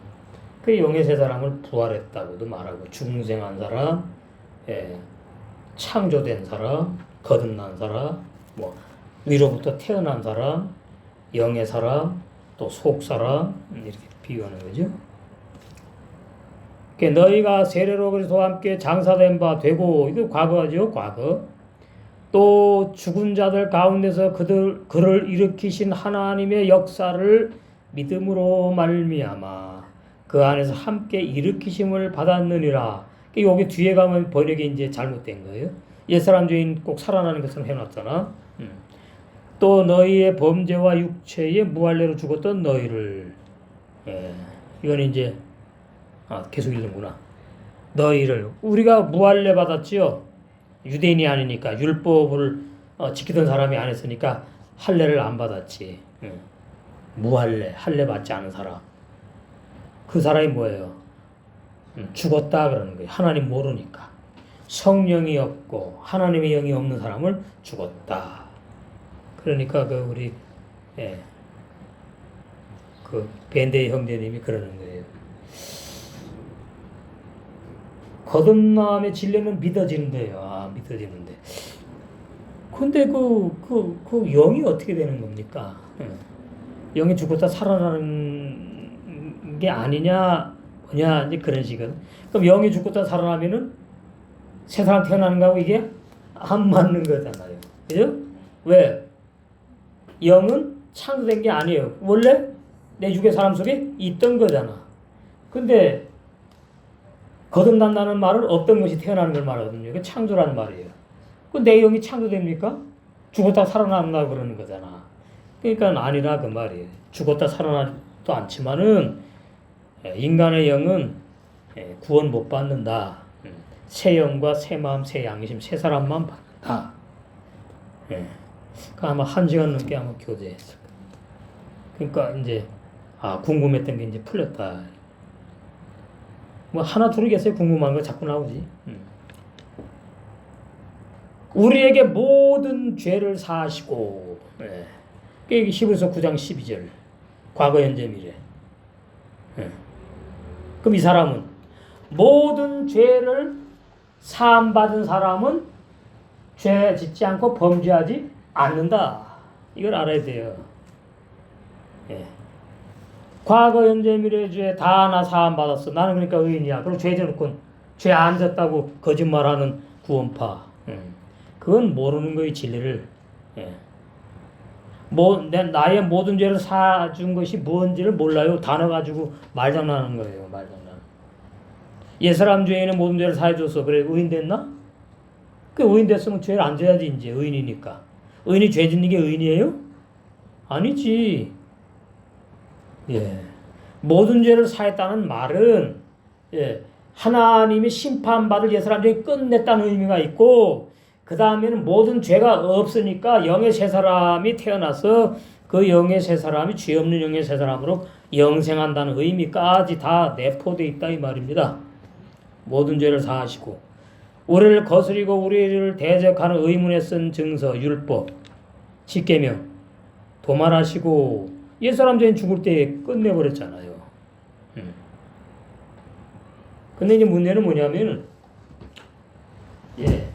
그 영의 세 사람을 부활했다고도 말하고 중생한 사람, 창조된 사람, 거듭난 사람, 뭐 위로부터 태어난 사람, 영의 사람, 또 속 사람 이렇게 비유하는 거죠. 너희가 세례로 그리스도와 함께 장사된 바 되고 이거 과거죠. 과거. 또 죽은 자들 가운데서 그를 일으키신 하나님의 역사를 믿음으로 말미암아 그 안에서 함께 일으키심을 받았느니라. 여기 뒤에 가면 번역이 이제 잘못된 거예요. 옛사람 죄인 꼭 살아나는 것처럼 해놨잖아. 또 너희의 범죄와 육체의 무할례로 죽었던 너희를 이건 이제 계속 읽는구나. 너희를 우리가 무할례 받았지요. 유대인이 아니니까 율법을 지키던 사람이 안 했으니까 할례를 안 받았지. 무할례, 할례 받지 않은 사람. 그 사람이 뭐예요? 죽었다 그러는 거예요. 하나님 모르니까. 성령이 없고 하나님의 영이 없는 사람을 죽었다. 그러니까 우리 그 밴데이 형제님이 그러는 거예요. 거듭남의 진리는 믿어지는데요. 믿어지는데. 근데 그 영이 어떻게 되는 겁니까? 영이 죽었다 살아나는 게 아니냐, 뭐냐, 이제 그런 식은. 그럼 영이 죽었다 살아나면은 새 사람 태어나는 거하고 이게 안 맞는 거잖아요. 그죠? 왜? 영은 창조된 게 아니에요. 원래 내 육의 사람 속에 있던 거잖아. 근데 거듭난다는 말은 없던 것이 태어나는 걸 말하거든요. 이게 창조라는 말이에요. 그 내 영이 창조됩니까? 죽었다 살아난다 그러는 거잖아. 그러니까 아니라 그 말이에요. 죽었다 살아나지도 않지만은 인간의 영은 구원 못 받는다. 새 영과 새 마음, 새 양심, 새 사람만 받는다. 그 아마 1시간 넘게 아마 교제했을 거예요. 그러니까 이제 궁금했던 게 이제 풀렸다. 뭐 하나 둘이겠어요. 궁금한 거 자꾸 나오지. 우리에게 모든 죄를 사하시고 예. 그게 히브리서 9장 12절. 과거, 현재, 미래. 예. 그럼 이 사람은 모든 죄를 사함받은 사람은 죄 짓지 않고 범죄하지 않는다. 이걸 알아야 돼요. 예. 과거, 현재, 미래 죄 다 나 사함받았어. 나는 그러니까 의인이야. 그럼 죄 져놓고 죄 안 졌다고 거짓말하는 구원파. 그건 모르는 거예요, 진리를. 예. 나의 모든 죄를 사준 것이 뭔지를 몰라요. 단어 가지고 말장난하는 거예요. 말장난. 옛사람 죄인은 모든 죄를 사해줘서 그래 의인 됐나? 그 의인 됐으면 죄를 안 져야지 이제 의인이니까. 의인이 죄 짓는 게 의인이에요? 아니지. 예. 모든 죄를 사했다는 말은 예. 하나님이 심판받을 옛사람 죄 끝냈다는 의미가 있고 그 다음에는 모든 죄가 없으니까 영의 새 사람이 태어나서 그 영의 새 사람이 죄 없는 영의 새 사람으로 영생한다는 의미까지 다 내포되어 있다 이 말입니다. 모든 죄를 사하시고 우리를 거스리고 우리를 대적하는 의문에 쓴 증서, 율법, 십계명 도말하시고 옛사람 죄인 죽을 때 끝내버렸잖아요. 근데 이제 문제는 뭐냐면 예.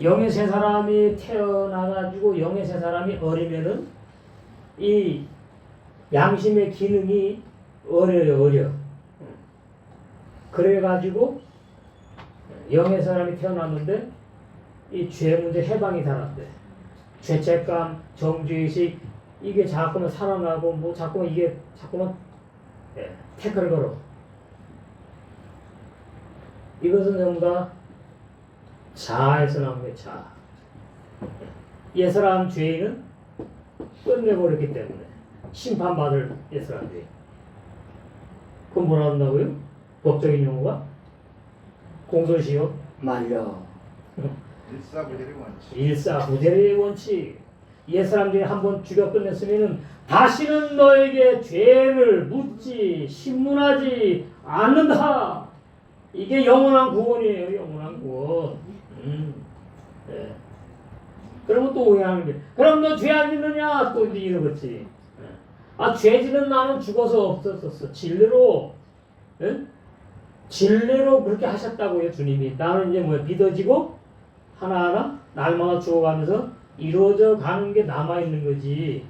영의 새 사람이 태어나가지고 영의 새 사람이 어리면은 이 양심의 기능이 어려. 그래가지고 영의 사람이 태어났는데 이 죄 문제 해방이 달았대. 죄책감, 정죄의식 이게 자꾸만 살아나고 뭐 자꾸만 이게 자꾸만 태클을 걸어. 이것은 전부 다 자에서 나온 거예요. 자. 옛사람 죄인은 끝내버렸기 때문에 심판받을 옛사람 죄인. 그건 뭐라 한다고요? 법적인 용어가? 공소시효 만료. 일사구제의 원칙. 일사구제의 원칙. 옛사람 죄인 한번 죽여 끝냈으면은 다시는 너에게 죄를 묻지 신문하지 않는다. 이게 영원한 구원이에요. 영원한 구원. 네. 그러면 또 오해하는 게 그럼 너 죄 안 짓느냐? 또 이제 이러겠지. 죄 짓는 나는 죽어서 없었었어. 진리로 진리로 그렇게 하셨다고요. 주님이. 나는 이제 뭐야 믿어지고 하나하나 날마다 죽어가면서 이루어져 가는 게 남아있는 거지.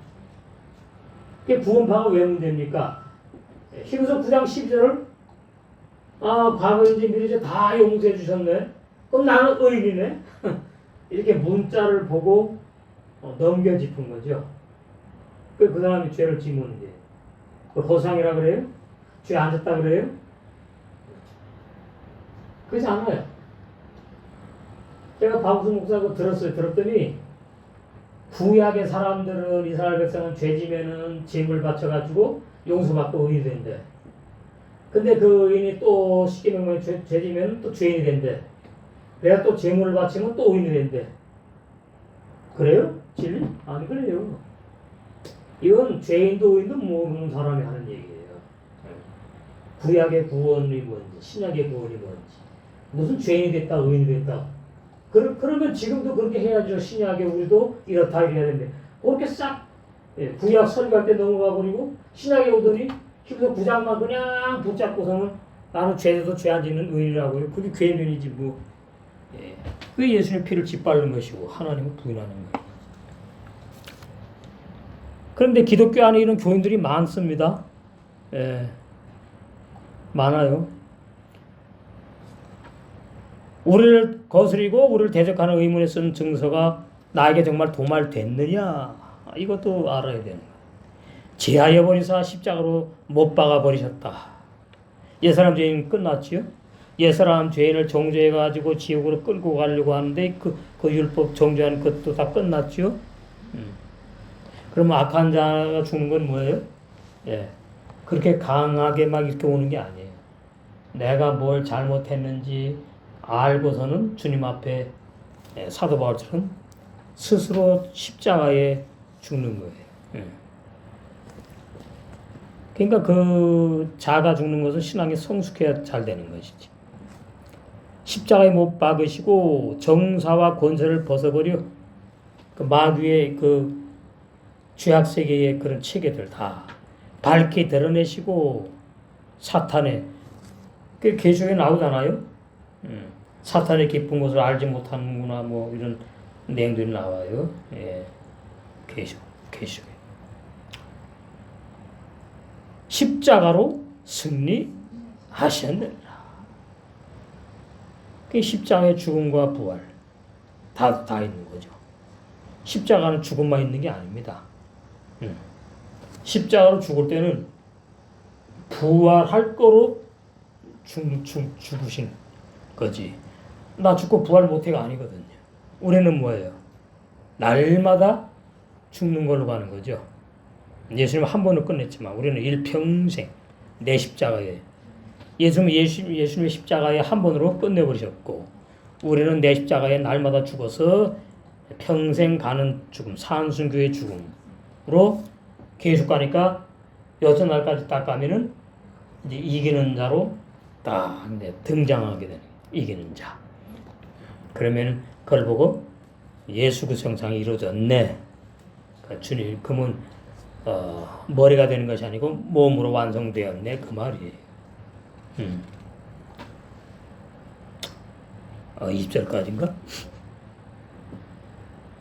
그게 구원파가 왜 문제입니까? 히브리서 9장 12절을 과거 현재 미래죄 다 용서해 주셨네. 그럼 나는 의인이네. 이렇게 문자를 보고 넘겨 짚은 거죠. 그 사람이 죄를 지면 이제 허상이라 그래요? 죄 안 졌다 그래요? 그렇지 않아요. 제가 박우수 목사 그거 들었더니 구약의 사람들은 이스라엘 백성은 죄 지면은 제물 바쳐가지고 용서받고 의인이 된대. 근데 그 의인이 또 십계명에 죄 지면 또 죄인이 된대. 내가 또 제물을 바치면 또 의인이 된대. 그래요? 진리? 아니 그래요. 이건 죄인도 의인도 모르는 사람이 하는 얘기예요. 구약의 구원이 뭔지 신약의 구원이 뭔지 무슨 죄인이 됐다 의인이 됐다. 그러면 지금도 그렇게 해야죠. 신약에 우리도 이렇다 이래야 되는데 그렇게 싹 구약 설교할 때 넘어가 버리고 신약에 오더니 히브리서 9장만 그냥 붙잡고서는 나는 죄도 죄 안 짓는 의인이라고요. 그게 괴면이지 뭐. 그게 예수님의 피를 짓밟는 것이고 하나님을 부인하는 거예요. 그런데 기독교 안에 이런 교인들이 많습니다. 많아요. 우리를 거스리고 우리를 대적하는 의문에 쓴 증서가 나에게 정말 도말됐느냐? 이것도 알아야 되는 거예요. 제하여 버리사 십자가로 못 박아 버리셨다. 옛사람 죄인 끝났지요? 옛사람 죄인을 정죄해가지고 지옥으로 끌고 가려고 하는데 그 율법 정죄하는 것도 다 끝났지요? 그러면 악한 자가 죽는 건 뭐예요? 그렇게 강하게 막 이렇게 오는 게 아니에요. 내가 뭘 잘못했는지 알고서는 주님 앞에 사도 바울처럼 스스로 십자가에 죽는 거예요. 그러니까 그 자가 죽는 것은 신앙이 성숙해야 잘 되는 것이지. 십자가에 못 박으시고 정사와 권세를 벗어버려 그 마귀의 그 죄악 세계의 그런 체계들 다 밝게 드러내시고 사탄의 그 계시록에 나오잖아요. 사탄의 깊은 것을 알지 못하는구나 뭐 이런 내용들이 나와요. 예. 계시록에 십자가로 승리하셨느니라. 그 십자가의 죽음과 부활 다 있는 거죠. 십자가는 죽음만 있는 게 아닙니다. 십자가로 죽을 때는 부활할 거로 죽으신 거지. 나 죽고 부활 못해가 아니거든요. 우리는 뭐예요? 날마다 죽는 걸로 가는 거죠. 예수님은 한 번을 끝냈지만 우리는 일평생 내 십자가에 예수님의 십자가에 한 번으로 끝내버리셨고 우리는 내 십자가에 날마다 죽어서 평생 가는 죽음, 산순교의 죽음으로 계속 가니까 여섯 날까지 딱 가면은 이제 이기는 자로 딱 등장하게 되는 이기는 자. 그러면 그걸 보고 예수 그 정상이 이루어졌네. 그러니까 주님, 그러면 머리가 되는 것이 아니고 몸으로 완성되었네 그 말이에요. 20절까지인가?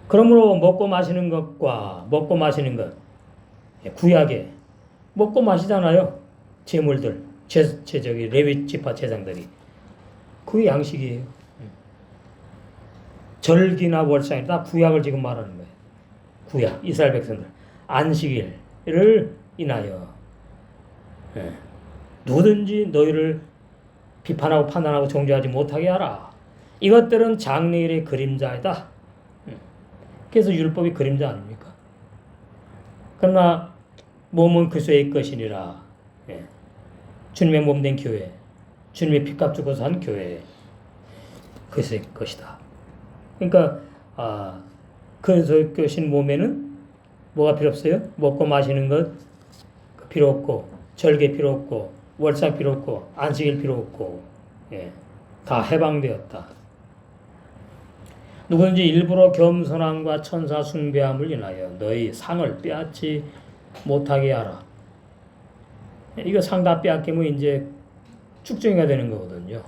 그러므로 먹고 마시는 것과 먹고 마시는 것 구약에 먹고 마시잖아요. 제물들 저기 레위 지파 제사장들이 그 양식이에요. 절기나 월상이 다 구약을 지금 말하는 거예요. 구약 이스라엘 백성들 안식일을 인하여 누구든지 너희를 비판하고 판단하고 정죄하지 못하게 하라. 이것들은 장래일의 그림자이다. 그래서 율법이 그림자 아닙니까? 그러나 몸은 그리스도의 것이니라. 주님의 몸된 교회, 주님의 피값 주고 산 교회, 그리스도의 것이다. 그러니까 그리스도의 것인 몸에는 뭐가 필요 없어요? 먹고 마시는 것 필요 없고, 절개 필요 없고, 월삭 필요 없고, 안식일 필요 없고, 다 해방되었다. 누구든지 일부러 겸손함과 천사 숭배함을 인하여 너희 상을 빼앗지 못하게 하라. 이거 상 다 빼앗기면 이제 축정이가 되는 거거든요.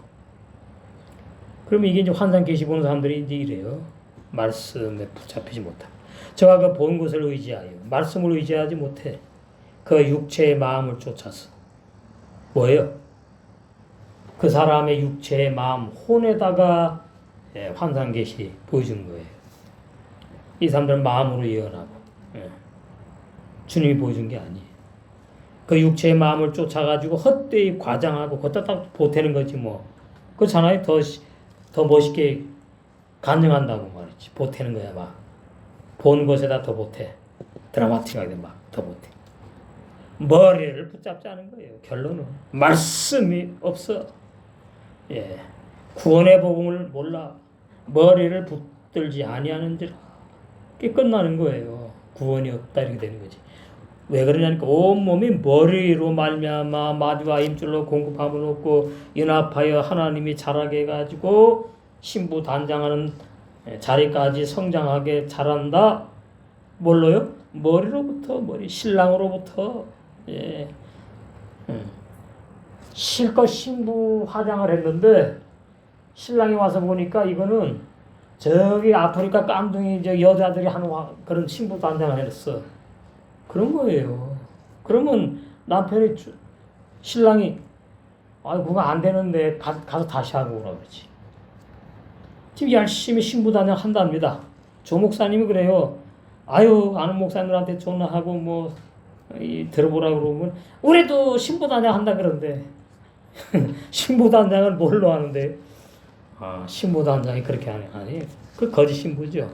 그러면 이게 이제 환상 계시 보는 사람들이 이제 이래요. 말씀에 붙잡히지 못하. 저가 그 본 것을 의지하여 말씀을 의지하지 못해. 그 육체의 마음을 쫓아서 뭐예요? 그 사람의 육체의 마음 혼에다가 환상 계시 보여준 거예요. 이 사람들은 마음으로 예언하고 주님이 보여준 게 아니에요. 그 육체의 마음을 쫓아가지고 헛되이 과장하고 걷다 딱 보태는 거지 뭐. 그렇잖아요. 더 멋있게 간증한다고 말이지. 보태는 거야 막. 본 것에다 더 보태. 드라마틱하게 막 더 보태. 머리를 붙잡지 않은 거예요. 결론은 말씀이 없어. 구원의 복음을 몰라. 머리를 붙들지 아니하는지라. 그게 끝나는 거예요. 구원이 없다 이렇게 되는 거지. 왜 그러냐니까 온몸이 머리로 말미암아 마디와 힘줄로 공급함을 얻고 연합하여 하나님이 자라게 해가지고 신부 단장하는 자리까지 성장하게 자란다. 뭘로요? 머리로부터 신랑으로부터 실컷 신부 화장을 했는데 신랑이 와서 보니까 이거는 저기 아프리카 깜둥이 여자들이 하는 그런 신부 단장을 했어. 그런 거예요. 그러면 남편이 신랑이 그거 안 되는데 가서 다시 하고 오라 그러지. 지금 열심히 신부 단장 한답니다. 조 목사님이 그래요. 아는 목사님들한테 전화하고 뭐 들어보라 그러면 우리도 신부 단장 한다 그러는데 신부 단장을 뭘로 하는데? 신부 단장이 그렇게 하네. 아니, 그 거짓 신부죠.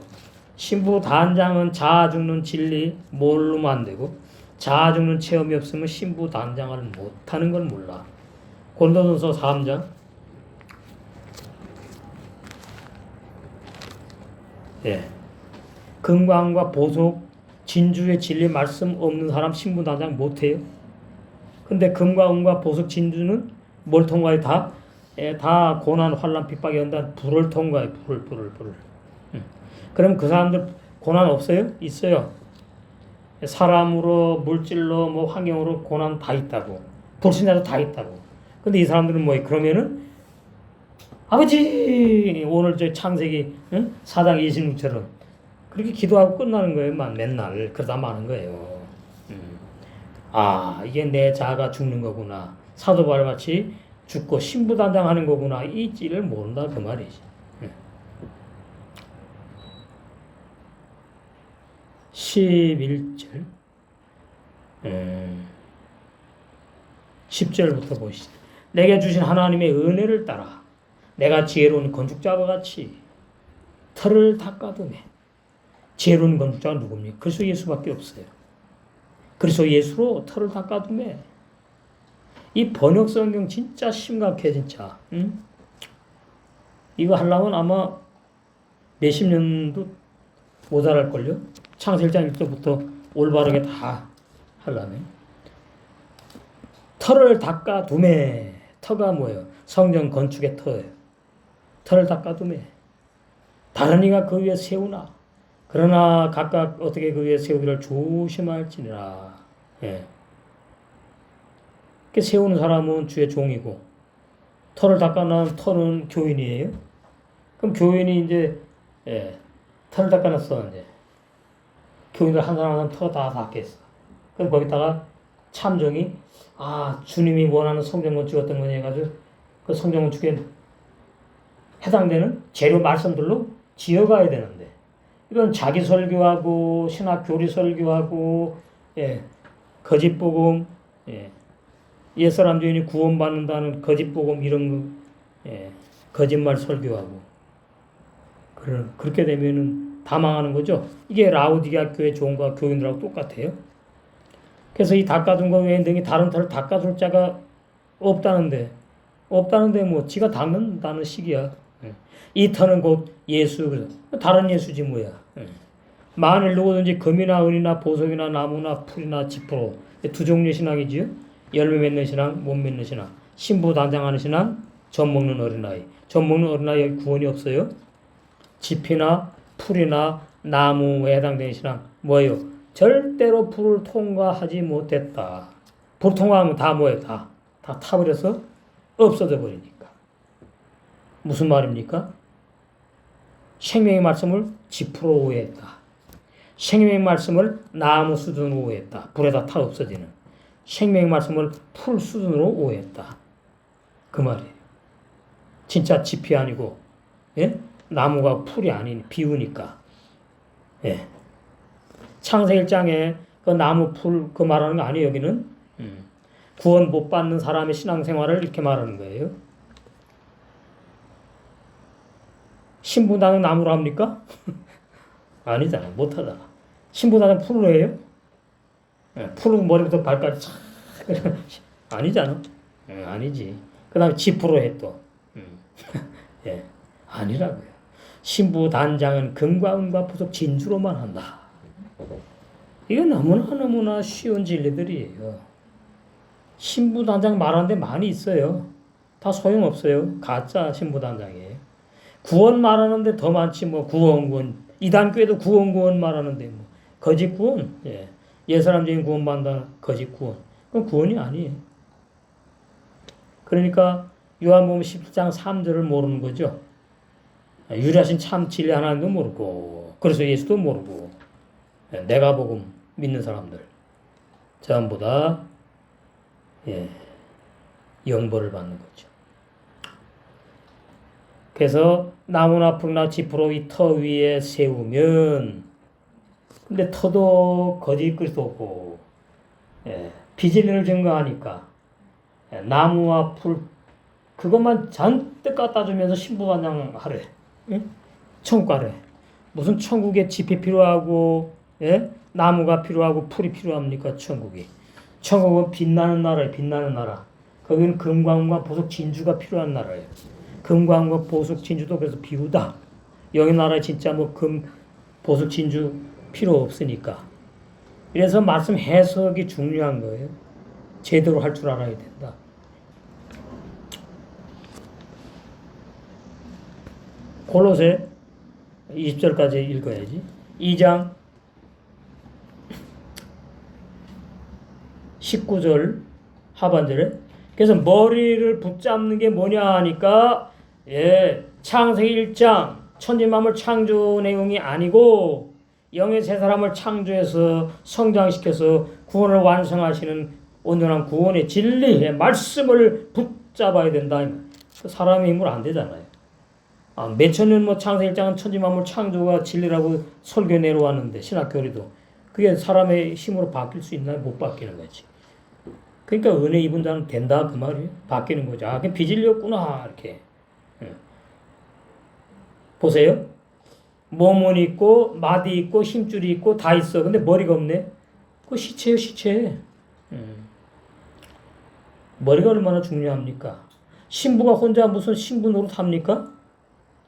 신부 단장은 자아 죽는 진리 모르면 안 되고 자아 죽는 체험이 없으면 신부 단장을 못하는 걸 몰라. 고린도전서 3장 금광과 보석 진주의 진리 말씀 없는 사람 신부 단장 못해요. 근데 금과 은과 보석 진주는 뭘 통과해? 다 고난 환난 핍박이 온다. 불을 통과해. 불을. 그럼 그 사람들 고난 없어요? 있어요. 사람으로, 물질로, 뭐 환경으로 고난 다 있다고. 불신자도 다 있다고. 근데 이 사람들은 뭐예요? 그러면은 아버지 오늘 저 창세기 4장 26처럼 그렇게 기도하고 끝나는 거예요. 맨날 그러다 마는 거예요. 아 이게 내 자아가 죽는 거구나. 사도 바울같이 죽고 신부단장하는 거구나. 이 찌를 모른다 그 말이지. 11절 10절부터 보시죠. 내게 주신 하나님의 은혜를 따라 내가 지혜로운 건축자와 같이 터를 닦아두매. 지혜로운 건축자가 누굽니까? 그리스도 예수밖에 없어요. 그리스도 예수로 터를 닦아두매. 이 번역 성경 진짜 심각해 진짜. 이거 하려면 아마 몇십 년도 모자랄걸요. 창세기 1장 1절부터 올바르게 다 하려면. 터를 닦아두매. 터가 뭐예요? 성전 건축의 터예요. 터를 닦아두매. 다른 이가 그 위에 세우나. 그러나 각각 어떻게 그 위에 세우기를 조심할지니라. 예. 세우는 사람은 주의 종이고, 터를 닦아놓은 터는 교인이에요. 그럼 교인이 이제, 터를 닦아놨어, 이제. 교인들 한 사람 한 사람 터 다 닦겠어. 그럼 거기다가 참정이, 주님이 원하는 성전 건축 어떤 거냐 해가지고, 그 성전 건축에 해당되는 재료 말씀들로 지어가야 되는데, 이건 자기 설교하고, 신학 교리 설교하고, 거짓 복음, 옛사람 주인이 구원받는다는 거짓 복음 이런 거, 거짓말 설교하고, 그렇게 되면은 다 망하는 거죠. 이게 라오디게아 교회 종과 교인들하고 똑같아요. 그래서 이 닦아둔 거 외에 등이 다른 터를 닦아줄 자가 없다는데 뭐 지가 닦는다는 식이야. 이 터는 곧 예수, 다른 예수지 뭐야. 만일 누구든지 금이나 은이나 보석이나 나무나 풀이나 지푸로 두 종류의 신앙이지요. 열매 맺는 신앙, 못 맺는 신앙. 신부 단장하는 신앙, 젖 먹는 어린아이. 젖 먹는 어린아이 구원이 없어요. 지피나 풀이나 나무에 해당되는 신앙 뭐예요? 절대로 불을 통과하지 못했다. 불 통과하면 다 뭐예요? 다 타버려서 없어져 버리니까. 무슨 말입니까? 생명의 말씀을 지푸로 오해했다. 생명의 말씀을 나무 수준으로 오해했다. 불에다 타 없어지는. 생명의 말씀을 풀 수준으로 오해했다. 그 말이에요. 진짜 지피 아니고, 나무가 풀이 아닌 비우니까. 창세기 1장에 그 나무 풀 그 말하는 거 아니에요, 여기는. 구원 못 받는 사람의 신앙생활을 이렇게 말하는 거예요. 신부단은 나무로 합니까? 아니잖아. 못하잖아. 신부단은 풀로 해요? 풀은 머리부터 발까지 착. 아니잖아. 아니지. 그 다음에 지푸로 해 또. 아니라고요. 신부단장은 금과 은과 보석 진주로만 한다. 이거 너무나 쉬운 진리들이에요. 신부단장 말하는데 많이 있어요. 다 소용없어요. 가짜 신부단장이에요. 구원 말하는데 더 많지 뭐 구원구원. 이단교회도 구원구원 말하는데 뭐 거짓 구원. 옛사람적인 구원받는다는 거짓 구원. 그건 구원이 아니에요. 그러니까 요한복음 17장 3절을 모르는 거죠. 유일하신 참 진리 하나님도 모르고 그래서 예수도 모르고 내가 복음 믿는 사람들 전부 다 영벌을 받는 거죠. 그래서 나무나 풀나 지푸로 이 터 위에 세우면 근데 터도 거짓 그리스도 없고 비진리를 증거하니까 나무와 풀 그것만 잔뜩 갖다 주면서 신부반장 하래. 천국 가래. 무슨 천국에 집이 필요하고 나무가 필요하고 풀이 필요합니까? 천국이. 천국은 빛나는 나라예요. 빛나는 나라. 거기는 금과 은과 보석 진주가 필요한 나라예요. 금과 은과 보석 진주도 그래서 비우다. 여기 나라에 진짜 뭐 금, 보석 진주 필요 없으니까. 그래서 말씀 해석이 중요한 거예요. 제대로 할 줄 알아야 된다. 골로새 20절까지 읽어야지. 2장 19절 하반절에. 그래서 머리를 붙잡는 게 뭐냐 하니까 창세기 1장 천지만물 창조 내용이 아니고 영의 세 사람을 창조해서 성장시켜서 구원을 완성하시는 온전한 구원의 진리의 말씀을 붙잡아야 된다. 사람의 힘으로 안 되잖아요. 몇천 년 창세기 1장은 천지만물 창조가 진리라고 설교 내려왔는데 신학교리도 그게 사람의 힘으로 바뀔 수 있나요? 못 바뀌는 거지. 그러니까 은혜 입은 자는 된다 그 말이에요. 바뀌는 거죠. 그게 비질렸구나 이렇게. 보세요. 몸은 있고 마디 있고 힘줄이 있고 다 있어. 근데 머리가 없네. 그거 시체예요, 시체. 머리가 얼마나 중요합니까? 신부가 혼자 무슨 신부 노릇 합니까?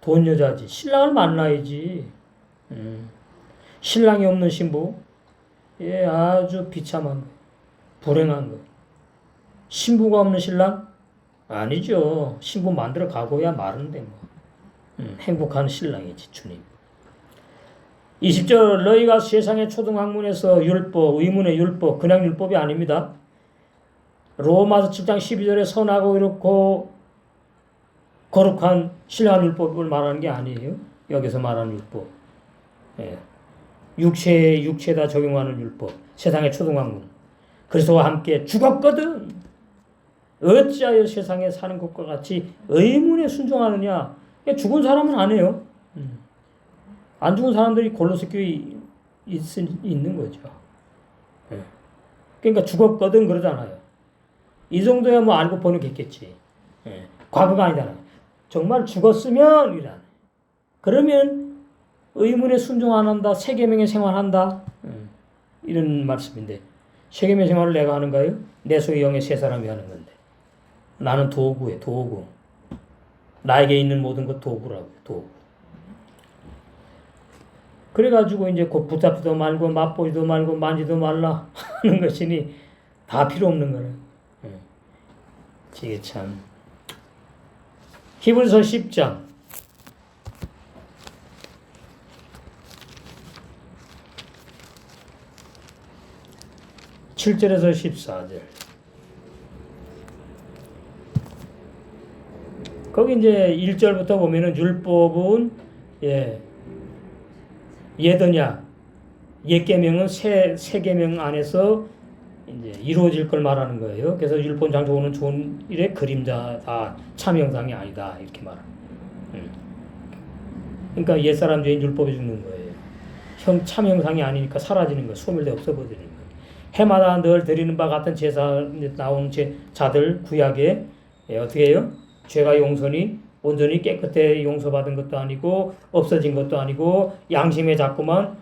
돈 여자지. 신랑을 만나야지. 신랑이 없는 신부. 아주 비참한 거. 불행한 거. 신부가 없는 신랑? 아니죠. 신부 만들어 가고야 마는데 뭐. 행복한 신랑이지, 주님. 20절 너희가 세상의 초등학문에서 율법, 의문의 율법, 그냥 율법이 아닙니다. 로마서 7장 12절에 선하고 이렇고 거룩한 신령한 율법을 말하는 게 아니에요. 여기서 말하는 율법. 육체에다 적용하는 율법. 세상의 초등학문. 그리스도와 함께 죽었거든. 어찌하여 세상에 사는 것과 같이 의문에 순종하느냐. 죽은 사람은 안 해요. 안 죽은 사람들이 골로새 교회에 있는 거죠. 그러니까 죽었거든 그러잖아요. 이 정도야 뭐 알고 번역했겠지. 과거가 아니잖아요. 정말 죽었으면 이란. 그러면 의문에 순종 안 한다. 세계명에 생활한다. 이런 말씀인데 세계명 생활을 내가 하는가요? 내 속의 영의 세 사람이 하는 건데 나는 도구에 도구. 나에게 있는 모든 것 도구라고요. 도구. 그래가지고 이제 곧 붙잡지도 말고 맛보지도 말고 만지도 말라 하는 것이니 다 필요 없는 거예요. 이게 참. 히브리서 10장 7절에서 14절. 거기 이제 1절부터 보면은 율법은 예더냐 옛 계명은 새 계명 안에서 이제 이루어질 걸 말하는 거예요. 그래서 율법 장조는 좋은 일의 그림자다. 참 형상이 아니다. 이렇게 말합니다. 그러니까 옛 사람 죄인 율법이 죽는 거예요. 참 형상이 아니니까 사라지는 거예요. 소멸돼 없어버리는 거예요. 해마다 늘 드리는 바 같은 제사 나온 자들 구약에 어떻게 해요? 죄가 용서니 온전히 깨끗해 용서받은 것도 아니고 없어진 것도 아니고 양심에 자꾸만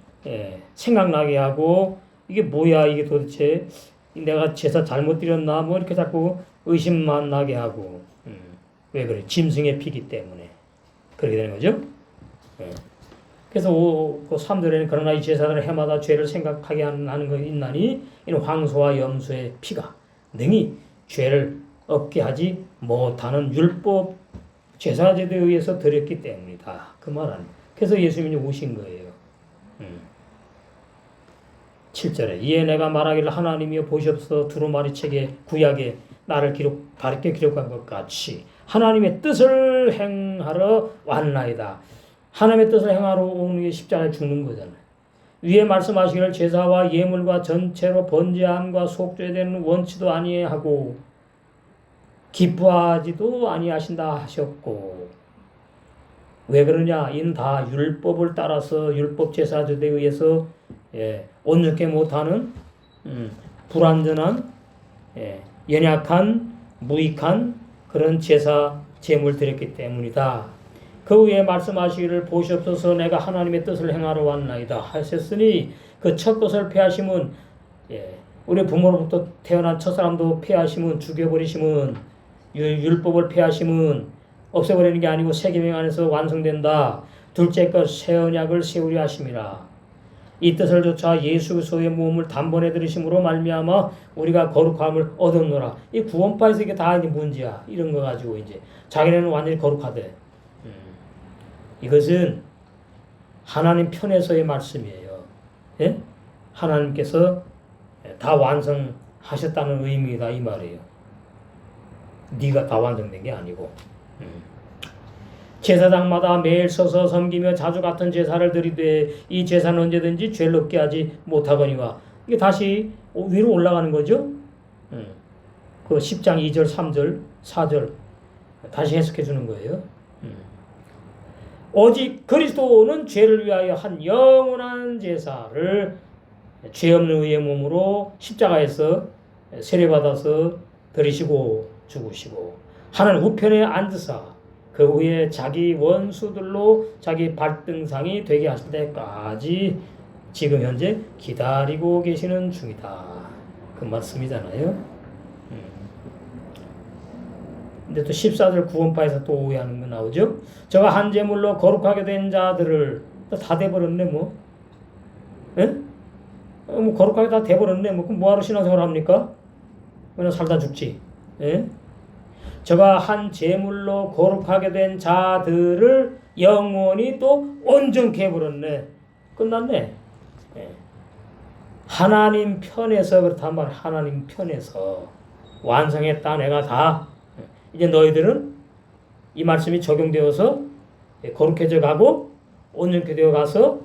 생각나게 하고 이게 뭐야 이게 도대체 내가 제사 잘못 드렸나 뭐 이렇게 자꾸 의심만 나게 하고 왜 그래? 짐승의 피기 때문에 그렇게 되는 거죠. 그래서 그 3절에는 그러나 이 제사들은 해마다 죄를 생각하게 하는 거 있나니 이는 황소와 염소의 피가 능히 죄를 없게 하지 못하는 율법 제사제도에 의해서 드렸기 때문이다. 그 말은 그래서 예수님이 오신 거예요. 7절에 이에 내가 말하기를 하나님이여 보시옵소서 두루마리 책에 구약에 나를 가르쳐 기록한 것 같이 하나님의 뜻을 행하러 왔나이다. 하나님의 뜻을 행하러 오는 게 십자가에 죽는 거잖아요. 위에 말씀하시기를 제사와 예물과 전체로 번제함과 속죄되는 원치도 아니하고 기뻐하지도 아니하신다 하셨고 왜 그러냐? 이는 다 율법을 따라서 율법 제사제도에 의해서 온전케 못하는 불완전한 연약한 무익한 그런 제사 제물 드렸기 때문이다. 그 후에 말씀하시기를 보시옵소서 내가 하나님의 뜻을 행하러 왔나이다 하셨으니 그 첫 것을 폐하심은 우리 부모로부터 태어난 첫사람도 폐하심은 죽여버리심은 율법을 폐하심은 없애버리는 게 아니고 새 계명 안에서 완성된다. 둘째 것 새 언약을 세우려 하심이라. 이 뜻을 조차 예수 그리스도의 몸을 단번에 들으심으로 말미암아 우리가 거룩함을 얻었노라. 이 구원파에서 이게 다 이제 문제야. 이런 거 가지고 이제 자기네는 완전히 거룩하대. 이것은 하나님 편에서의 말씀이에요. 예? 하나님께서 다 완성하신 하셨다는 의미다 이 말이에요. 네가 다 완성된 게 아니고. 제사장마다 매일 서서 섬기며 자주 같은 제사를 드리되 이 제사는 언제든지 죄를 없게 하지 못하거니와. 이게 다시 위로 올라가는 거죠. 그 10장 2절 3절 4절 다시 해석해 주는 거예요. 오직 그리스도는 죄를 위하여 한 영원한 제사를 죄 없는 의의 몸으로 십자가에서 세례받아서 드리시고 죽으시고 하나님 우편에 앉으사 그 후에 자기 원수들로 자기 발등상이 되게 하실 때까지 지금 현재 기다리고 계시는 중이다. 그 말씀이잖아요. 근데 또 14절 구원파에서 또 오해하는 거 나오죠. 저가 한 제물로 거룩하게 된 자들을 다 돼버렸네 뭐. 예? 뭐 거룩하게 다 돼버렸네 뭐. 그럼 뭐하러 신앙생활 합니까? 그냥 살다 죽지. 예? 저가 한 제물로 거룩하게 된 자들을 영원히 또 온전케 해버렸네. 끝났네. 예. 하나님 편에서 그렇단 말이야. 하나님 편에서 완성했다 내가 다. 이제 너희들은 이 말씀이 적용되어서 거룩해져 가고 온전케 되어 가서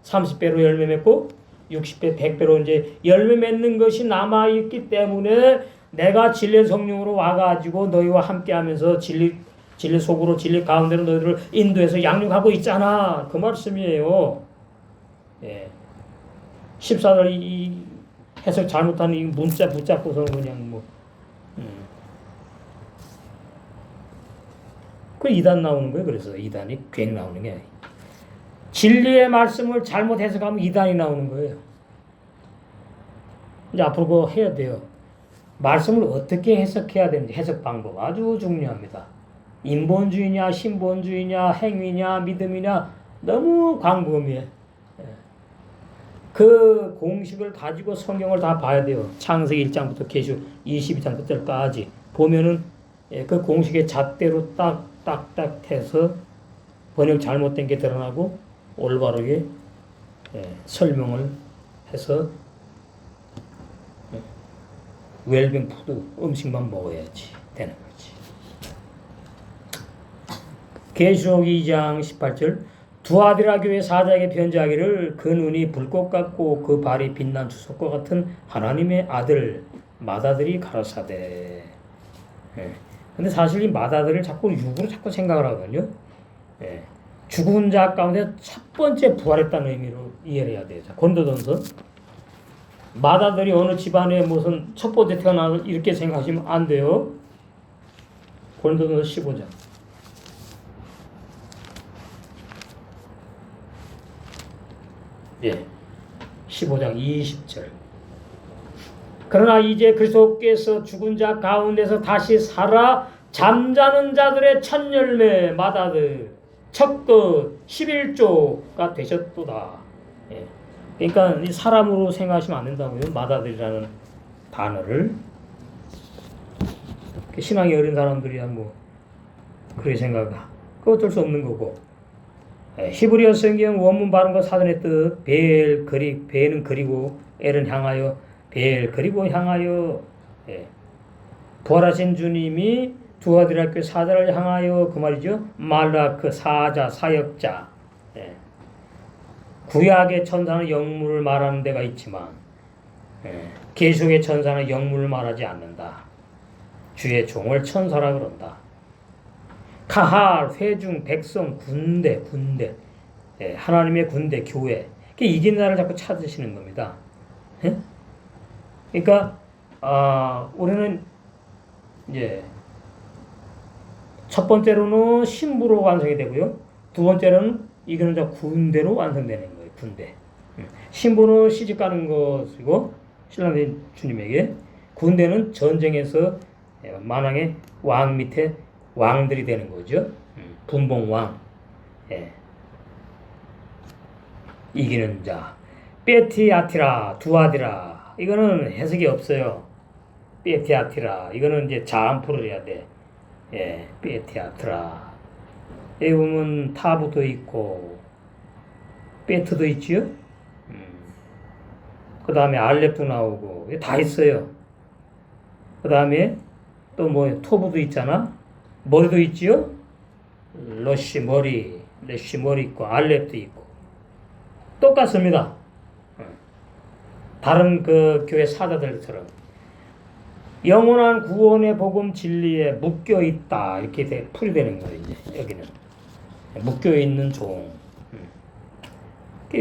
30배로 열매 맺고 60배, 100배로 이제 열매 맺는 것이 남아 있기 때문에 내가 진리 성령으로 와가지고 너희와 함께하면서 진리 속으로 진리 가운데로 너희들을 인도해서 양육하고 있잖아. 그 말씀이에요. 예. 14절 이 해석 잘못한 이 문자 붙잡고서는 그냥 뭐. 그 이단 나오는 거예요. 그래서 이단이 괜히 나오는 게 아니에요. 진리의 말씀을 잘못 해석하면 이단이 나오는 거예요. 이제 앞으로 그거 해야 돼요. 말씀을 어떻게 해석해야 되는지 해석 방법 아주 중요합니다. 인본주의냐 신본주의냐 행위냐 믿음이냐 너무 광범위해. 그 공식을 가지고 성경을 다 봐야 돼요. 창세기 1장부터 계시록 22장 끝까지 보면은 그 공식의 잣대로 딱딱딱 해서 번역 잘못된 게 드러나고 올바르게 설명을 해서 웰빙 푸드 음식만 먹어야지 되는 거지. 계시록 2장 18절 두아디라 교회 사자에게 편지하기를 그 눈이 불꽃 같고 그 발이 빛난 주석과 같은 하나님의 아들 마다들이 가라사대. 근데 사실 이 마다들을 자꾸 육으로 자꾸 생각을 하거든요. 죽은 자 가운데 첫 번째 부활했다는 의미로 이해를 해야 돼요. 고린도전서 마다들이 어느 집안에 무슨 첫 번째 태어나 이렇게 생각하시면 안 돼요. 고린도전서 15장. 예. 15장 20절. 그러나 이제 그리스도께서 죽은 자 가운데서 다시 살아 잠자는 자들의 첫 열매 마다들 첫것 11조가 되셨도다. 예. 그러니까 이 사람으로 생각하시면 안 된다고요. 마다들이라는 단어를. 신앙이 어린 사람들이야 뭐 그렇게 생각하. 그거 어쩔 수 없는 거고. 히브리어 성경 원문 발음과 사전의 뜻 배는 그리고 엘은 향하여 벨 그리고 향하여 부활하신 주님이 두아디라교회 사자를 향하여 그 말이죠. 말라크 사자 사역자. 구약의 천사는 영물을 말하는 데가 있지만 계시록의 천사는 영물을 말하지 않는다. 주의 종을 천사라 그런다. 카할 회중 백성 군대 하나님의 군대 교회 이긴 나라를 자꾸 찾으시는 겁니다. 그러니까 우리는 이제 첫 번째로는 신부로 완성이 되고요. 두 번째로는 이거는 자 군대로 완성되는 거예요. 군대. 신부는 시집가는 것이고 신랑된 주님에게 군대는 전쟁에서 만왕의 왕 밑에 왕들이 되는 거죠. 분봉왕. 이기는 자. 베티아티라 두아디라. 이거는 해석이 없어요. 베티아티라. 이거는 이제 자음풀을 해야 돼. 베티아트라. 여기 보면 타부도 있고 베트도 있지요. 그 다음에 알렙도 나오고 다 있어요. 그 다음에 또 뭐 토부도 있잖아. 머리도 있지요. 러쉬 머리 있고 알렙도 있고 똑같습니다. 다른 그 교회 사자들처럼 영원한 구원의 복음 진리에 묶여 있다 이렇게 풀이되는 거예요. 이제 여기는 묶여 있는 종.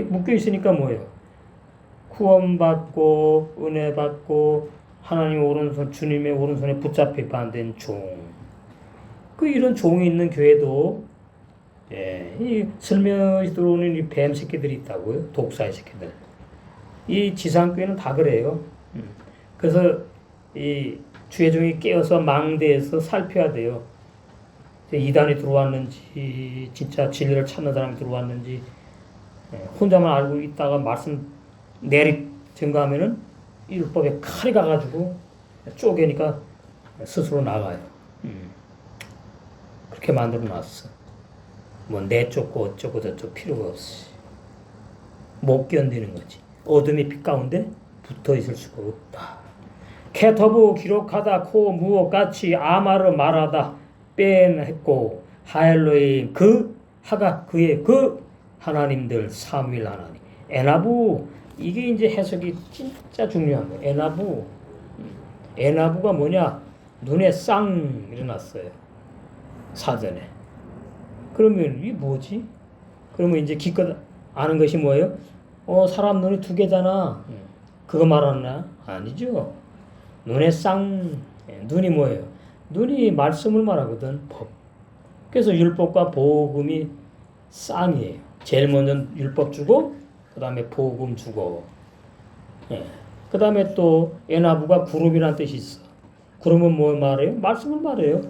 묶여 있으니까 뭐예요? 구원받고 은혜 받고 하나님 오른손 주님의 오른손에 붙잡혀 반된 종. 그 이런 종이 있는 교회도 이 슬며시 들어오는 이 뱀 새끼들이 있다고요. 독사의 새끼들. 이 지상교회는 다 그래요. 그래서 이 주의 종이 깨어서 망대에서 살펴야 돼요. 이단이 들어왔는지 진짜 진리를 찾는 사람이 들어왔는지 혼자만 알고 있다가 말씀 내리 증거하면은 율법에 칼이 가가지고 쪼개니까 스스로 나가요. 그렇게 만들어 놨어. 뭐 내쫓고 어쩌고 저쩌고 필요가 없이 못 견디는 거지. 어둠의 빛 가운데 붙어 있을 수가 없다. 케터브 기록하다 코 무엇 같이 아마르 말하다 뺀 했고 하엘로임 그 하가 그의 그 하나님들 삼위일 하나님 에나부 이게 이제 해석이 진짜 중요한 거예요. 에나부가 뭐냐? 눈에 쌍 일어났어요. 사전에. 그러면 이게 뭐지? 그러면 이제 기껏 아는 것이 뭐예요? 사람 눈이 두 개잖아. 그거 말하나? 아니죠. 눈에 쌍 눈이 뭐예요? 눈이 말씀을 말하거든. 법. 그래서 율법과 복음이 쌍이에요. 제일 먼저 율법 주고 그 다음에 복음 주고 그 다음에 또 에나부가 구름이라는 뜻이 있어. 구름은 뭐 말해요? 말씀을 말해요.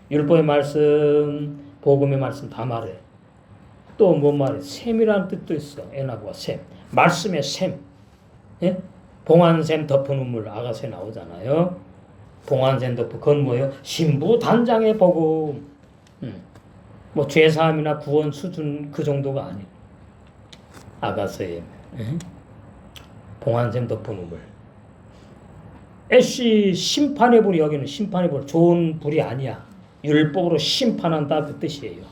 율법의 말씀, 복음의 말씀 다 말해. 또 뭐 말해? 샘이라는 뜻도 있어. 에나부가 샘. 말씀의 샘. 예? 봉안샘 덮은 우물 아가서에 나오잖아요. 봉안샘 덮은 그건 뭐예요? 신부 단장의 복음. 뭐 죄사함이나 구원 수준 그 정도가 아니에요. 아가서에 봉안샘 덮은 우물. 애쉬 심판의 불이 여기는 심판의 불 좋은 불이 아니야. 율법으로 심판한다 그 뜻이에요.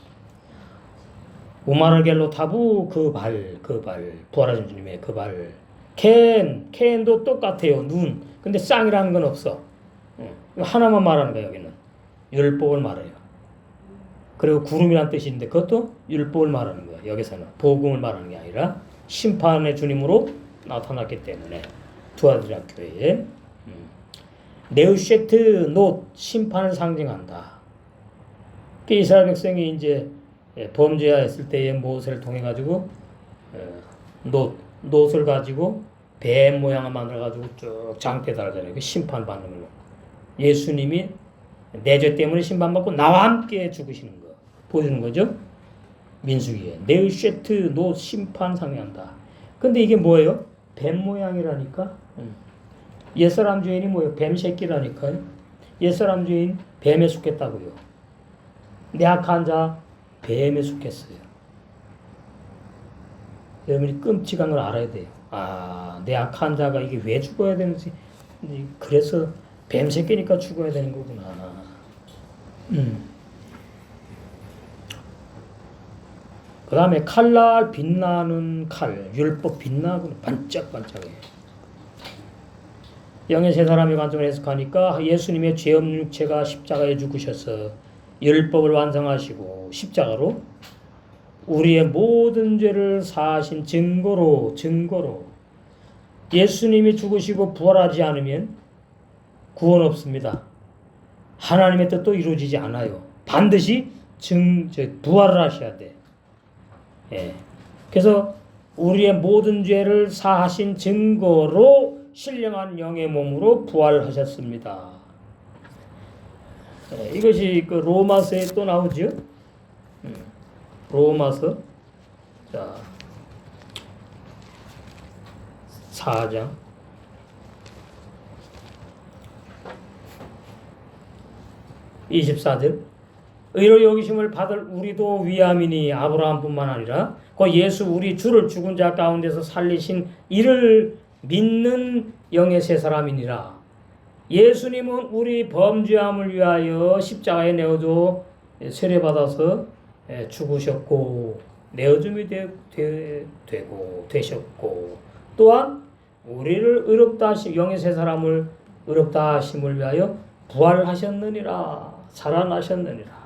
우마르겔로 타부 그 발 부활하신 주님의 그 발. 캔도 똑같아요. 눈. 근데 쌍이라는 건 없어. 하나만 말하는 거야 여기는. 율법을 말해요. 그리고 구름이란 뜻이 있는데 그것도 율법을 말하는 거야. 여기서는 복음을 말하는 게 아니라 심판의 주님으로 나타났기 때문에 두아드라 교회에 네우쉐트 노 심판을 상징한다. 이스라엘 백성이 이제 범죄했을 때에 모세를 통해 가지고 놋을 가지고 뱀 모양을 만들어 가지고 쭉 장대 달잖아요. 그 심판 받는 걸로. 예수님이 내 죄 때문에 심판받고 나와 함께 죽으시는 거 보여주는 거죠. 민수기에 네우쉐트 노 심판 상징한다. 근데 이게 뭐예요? 뱀 모양이라니까. 옛사람 죄인이 뭐예요? 뱀 새끼라니까요. 옛사람 죄인 뱀에 속했다고요. 내 악한 자 뱀에 속했어요. 여러분이 끔찍한 걸 알아야 돼요. 내 악한 자가 이게 왜 죽어야 되는지 그래서 뱀 새끼니까 죽어야 되는 거구나. 그 다음에 칼날 빛나는 칼 율법 빛나고 반짝반짝해. 영의 세 사람의 관점을 해석하니까 예수님의 죄 없는 육체가 십자가에 죽으셔서 율법을 완성하시고 십자가로 우리의 모든 죄를 사하신 증거로 예수님이 죽으시고 부활하지 않으면 구원 없습니다. 하나님의 뜻도 이루어지지 않아요. 반드시 부활을 하셔야 돼. 그래서 우리의 모든 죄를 사하신 증거로 신령한 영의 몸으로 부활하셨습니다. 이것이 그 로마서에 또 나오죠. 로마서 4장 24절 의로 여기심을 받을 우리도 위함이니 아브라함뿐만 아니라 그 예수 우리 주를 죽은 자 가운데서 살리신 이를 믿는 영의 세 사람이니라. 예수님은 우리 범죄함을 위하여 십자가에 내어줘 세례받아서 죽으셨고 내어줌이 되고 되셨고 또한 우리를 의롭다 하심 영의 새 사람을 의롭다 하심을 위하여 부활하셨느니라 살아나셨느니라.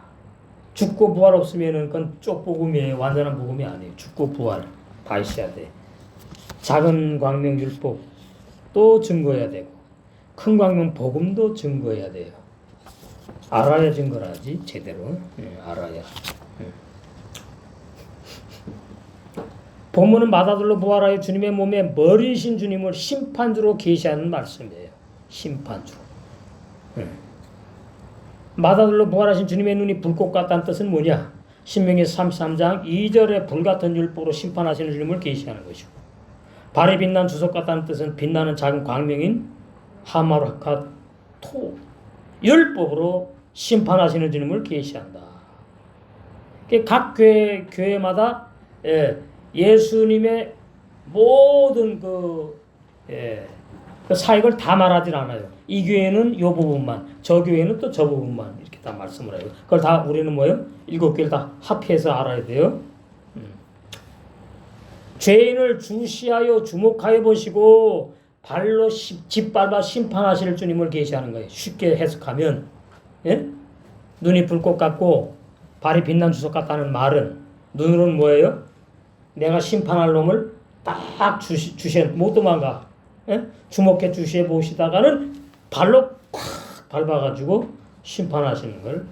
죽고 부활 없으면은 그건 쪽복음이에요. 완전한 복음이 아니에요. 죽고 부활 다 있어야 돼. 작은 광명 율법 또 증거해야 되고 큰 광명 복음도 증거해야 돼요. 알아야 증거를 하지 제대로. 알아야. 본문은 마다들로 부활하여 주님의 몸에 머리이신 주님을 심판주로 계시하는 말씀이에요. 심판주. 마다들로 부활하신 주님의 눈이 불꽃 같다는 뜻은 뭐냐? 신명기서 33장 2절에 불같은 율법으로 심판하시는 주님을 계시하는 것이고 발이 빛난 주석 같다는 뜻은 빛나는 작은 광명인 하마르카토 율법으로 심판하시는 주님을 계시한다. 각 교회마다 예수님의 모든 그 사역을 다 말하진 않아요. 이 교회는 요 부분만, 저 교회는 또 저 부분만 이렇게 다 말씀을 해요. 그걸 다 우리는 뭐예요? 7교회를 다 합해서 알아야 돼요. 죄인을 주시하여 주목하여 보시고 발로 짓밟아 심판하실 주님을 계시하는 거예요. 쉽게 해석하면 눈이 불꽃 같고 발이 빛난 주석 같다는 말은 눈으로는 뭐예요? 내가 심판할 놈을 딱 주시해 못 도망가. 주목해 주시해 보시다가는 발로 팍 밟아가지고 심판하시는 걸.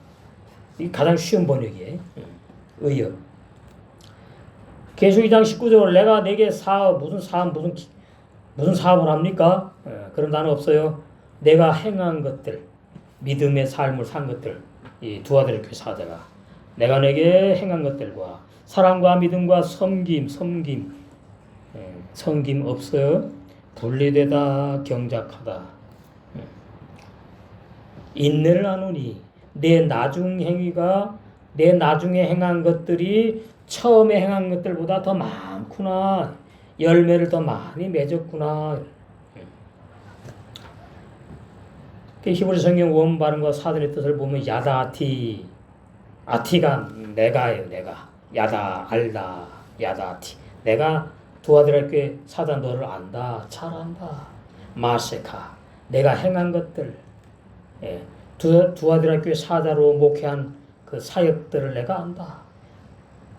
이 가장 쉬운 번역이에요. 의역. 계시록 2장 19절 내가 내게 무슨 사업을 합니까? 그런 단어 없어요. 내가 행한 것들 믿음의 삶을 산 것들 이 두아들의 교회 사자가 내가 내게 행한 것들과 사랑과 믿음과 섬김 없어요. 분리되다 경작하다 인내를 하노니 내 나중에 행한 것들이 처음에 행한 것들보다 더 많구나. 열매를 더 많이 맺었구나. 히브리 성경 원문 발음과 사전의 뜻을 보면 야다아티 아티가 내가예요. 내가 야다 알다 야다아티 내가 두아드라교회 사자 너를 안다 잘 안다. 마세카 내가 행한 것들 두아드라교회 사자로 목회한 그 사역들을 내가 안다.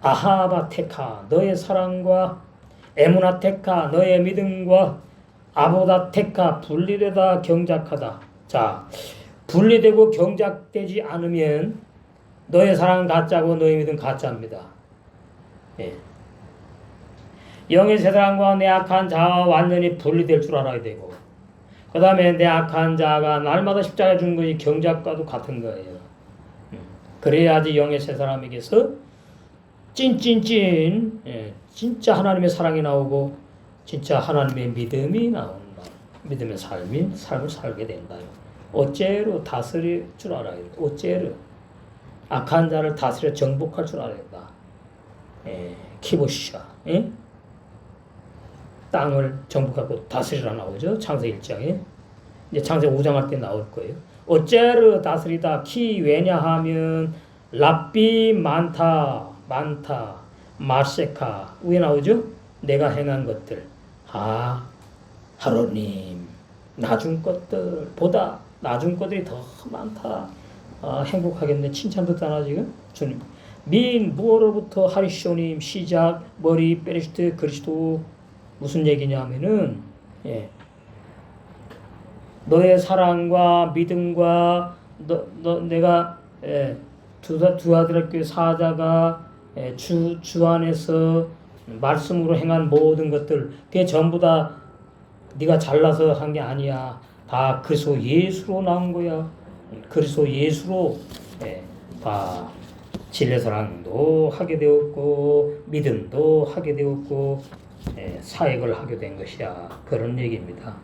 아하바 테카 너의 사랑과 에무나 테카 너의 믿음과 아보다 테카 분리되다 경작하다. 자 분리되고 경작되지 않으면 너의 사랑은 가짜고 너의 믿음 가짜입니다. 영의 새 사랑과 내 악한 자와 완전히 분리될 줄 알아야 되고 그 다음에 내 악한 자가 날마다 십자가에 죽는 것이 경작과도 같은 거예요. 그래야지 영의 새 사람에게서 진짜 하나님의 사랑이 나오고 진짜 하나님의 믿음이 나온다. 믿음의 삶을 살게 된다. 어째로 다스릴 줄 알아야 된다. 어째로 악한 자를 다스려 정복할 줄 알아야 된다. 키보시샤 땅을 정복하고 다스리라 나오죠. 창세기 1장에 이제 창세기 5장 할 때 나올 거예요. 어째로 다스리다 키 왜냐하면 랍비 많다 마세카 위에 나오죠. 내가 행한 것들 하나님 나중 것들보다 나중 것들이 더 많다. 행복하겠네. 칭찬 듣잖아 지금 주님. 민 무어로부터 하리쇼님 시작 머리 베레시트 그리스도 무슨 얘기냐면은 너의 사랑과 믿음과 내가 두아드라교회 사자가 주 안에서 말씀으로 행한 모든 것들 그게 전부 다 네가 잘나서 한 게 아니야. 다 그리스도 예수로 나온 거야. 그리스도 예수로 다 진리 사랑도 하게 되었고 믿음도 하게 되었고 사역을 하게 된 것이야. 그런 얘기입니다.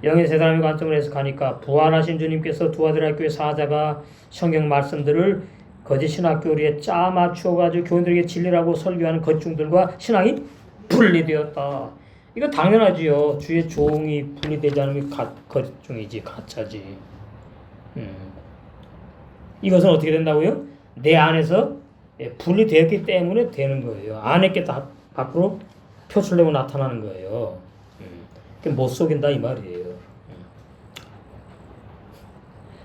영의 세 사람의 관점을 해석하니까 부활하신 주님께서 두아드라교회 사자가 성경 말씀들을 거짓 신학교리에 짜맞추어가지고 교인들에게 진리라고 설교하는 것중들과 신앙이 분리되었다. 이거 당연하지요. 주의 종이 분리되지 않으면 거짓종이지, 가짜지. 이것은 어떻게 된다고요? 내 안에서 분리되었기 때문에 되는 거예요. 안에 게 다 밖으로 표출되고 나타나는 거예요. 못 속인다 이 말이에요.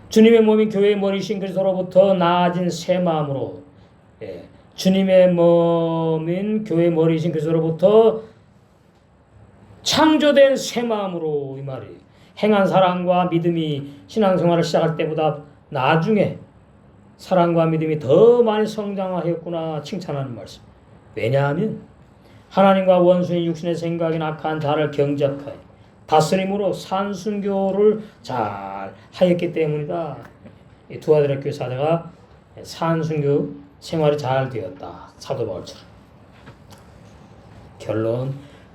주님의 몸인 교회의 머리신 그리스도로부터 나아진 새 마음으로, 주님의 몸인 교회의 머리신 그리스도로부터 창조된 새 마음으로 이 말이 행한 사랑과 믿음이 신앙생활을 시작할 때보다 나중에 사랑과 믿음이 더 많이 성장하였구나 칭찬하는 말씀. 왜냐하면 하나님과 원수인 육신의 생각인 악한 자를 경작하여 다스림으로 산순교를 잘 하였기 때문이다. 이 두아드라 교회 사자가 산순교 생활이 잘 되었다. 사도 바울처럼. 결론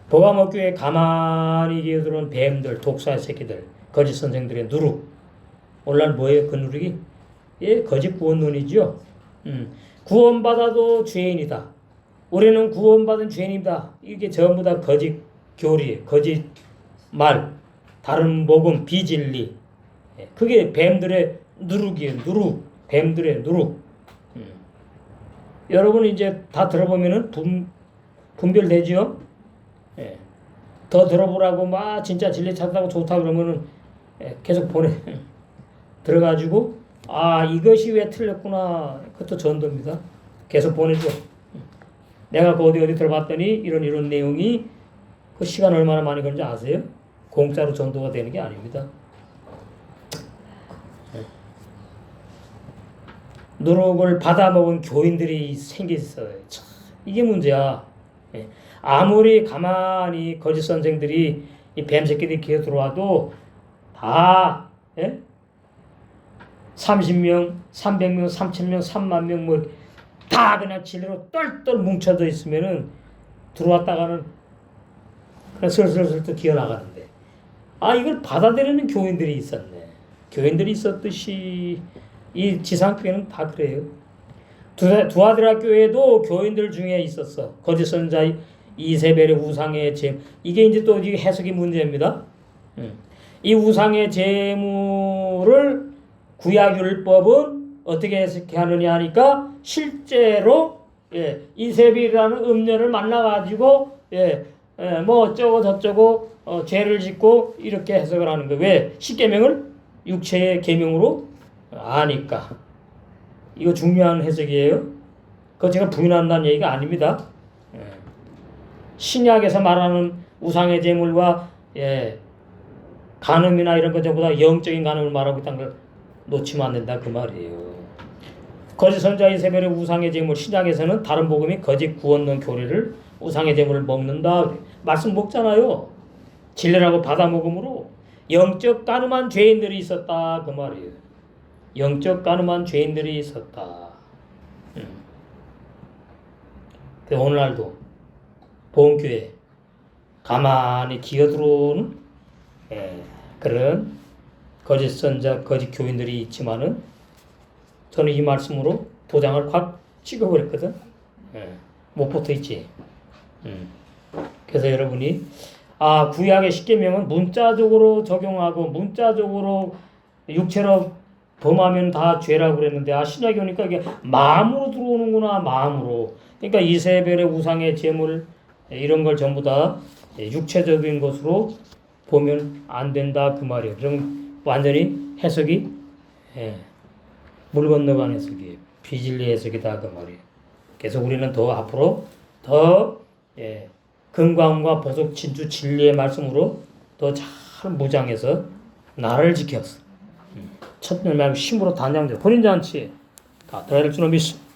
보가목교에 가만히 기어들어온 뱀들, 독사의 새끼들, 거짓 선생들의 누룩. 오늘날 뭐예요? 그 누룩이? 거짓 구원론이죠. 구원받아도 죄인이다. 우리는 구원받은 죄인이다. 이게 전부 다 거짓 교리, 거짓 말, 다른 복음, 비진리. 그게 뱀들의 누룩이에요. 누룩. 뱀들의 누룩. 여러분 이제 다 들어보면은 분별되지요? 더 들어보라고 막 진짜 진리 찾다고 좋다 그러면은 계속 보내. 들어가지고 이것이 왜 틀렸구나. 그것도 전도입니다. 계속 보내줘. 내가 그 어디 들어봤더니 이런 내용이 그 시간 얼마나 많이 걸리는지 아세요? 공짜로 전도가 되는 게 아닙니다. 누룩을 받아먹은 교인들이 생겼어요. 참, 이게 문제야. 아무리 가만히 거짓 선생들이 이 뱀새끼들이 기어 들어와도 다 30명, 300명, 3000명, 3만 명 뭐 다 그냥 진리로 똘똘 뭉쳐져 있으면은 들어왔다가는 그냥 슬슬슬 또 기어 나가는데 이걸 받아들이는 교인들이 있었네. 교인들이 있었듯이 이 지상교회는 다 그래요. 두아드라 교회도 교인들 중에 있었어. 거짓 선자 이세벨의 우상의 제물. 이게 이제 또 해석이 문제입니다. 이 우상의 제물을 구약율법은 어떻게 해석하느냐 하니까 실제로 이세벨이라는 음녀를 만나가지고 뭐 어쩌고 저쩌고 죄를 짓고 이렇게 해석을 하는 거예요. 왜? 십계명을 육체의 계명으로 아니까. 이거 중요한 해석이에요. 그거 제가 부인한다는 얘기가 아닙니다. 신약에서 말하는 우상의 제물과 간음이나 이런 것 전부 다 영적인 간음을 말하고 있다는 걸 놓치면 안 된다 그 말이에요. 거짓 선자 이세벨의 우상의 제물, 신약에서는 다른 복음이 거짓 구원론 교리를 우상의 제물을 먹는다 말씀 먹잖아요. 진리라고 받아먹음으로 영적 간음한 죄인들이 있었다 그 말이에요. 영적 간음한 죄인들이 있었다. 오늘날도 보험교회 가만히 기어들어오는 그런 거짓 선자, 거짓 교인들이 있지만은 저는 이 말씀으로 도장을 확 찍어버렸거든. 못 붙어 있지. 그래서 여러분이 구약의 십계명은 문자적으로 적용하고 문자적으로 육체로 범하면 다 죄라고 그랬는데 신약에 오니까 이게 마음으로 들어오는구나. 마음으로. 그러니까 이세벨의 우상의 제물 이런 걸 전부 다 육체적인 것으로 보면 안 된다 그 말이에요. 그럼 완전히 해석이 물 건너간 해석이에요. 비진리 해석이다 그 말이에요. 그래서 우리는 더 앞으로 더 금광과 보석 진주 진리의 말씀으로 더 잘 무장해서 나를 지켰어. 첫 열매하고 힘으로 단장돼 혼인잔치에 다 들어갈 줄로 믿습니다.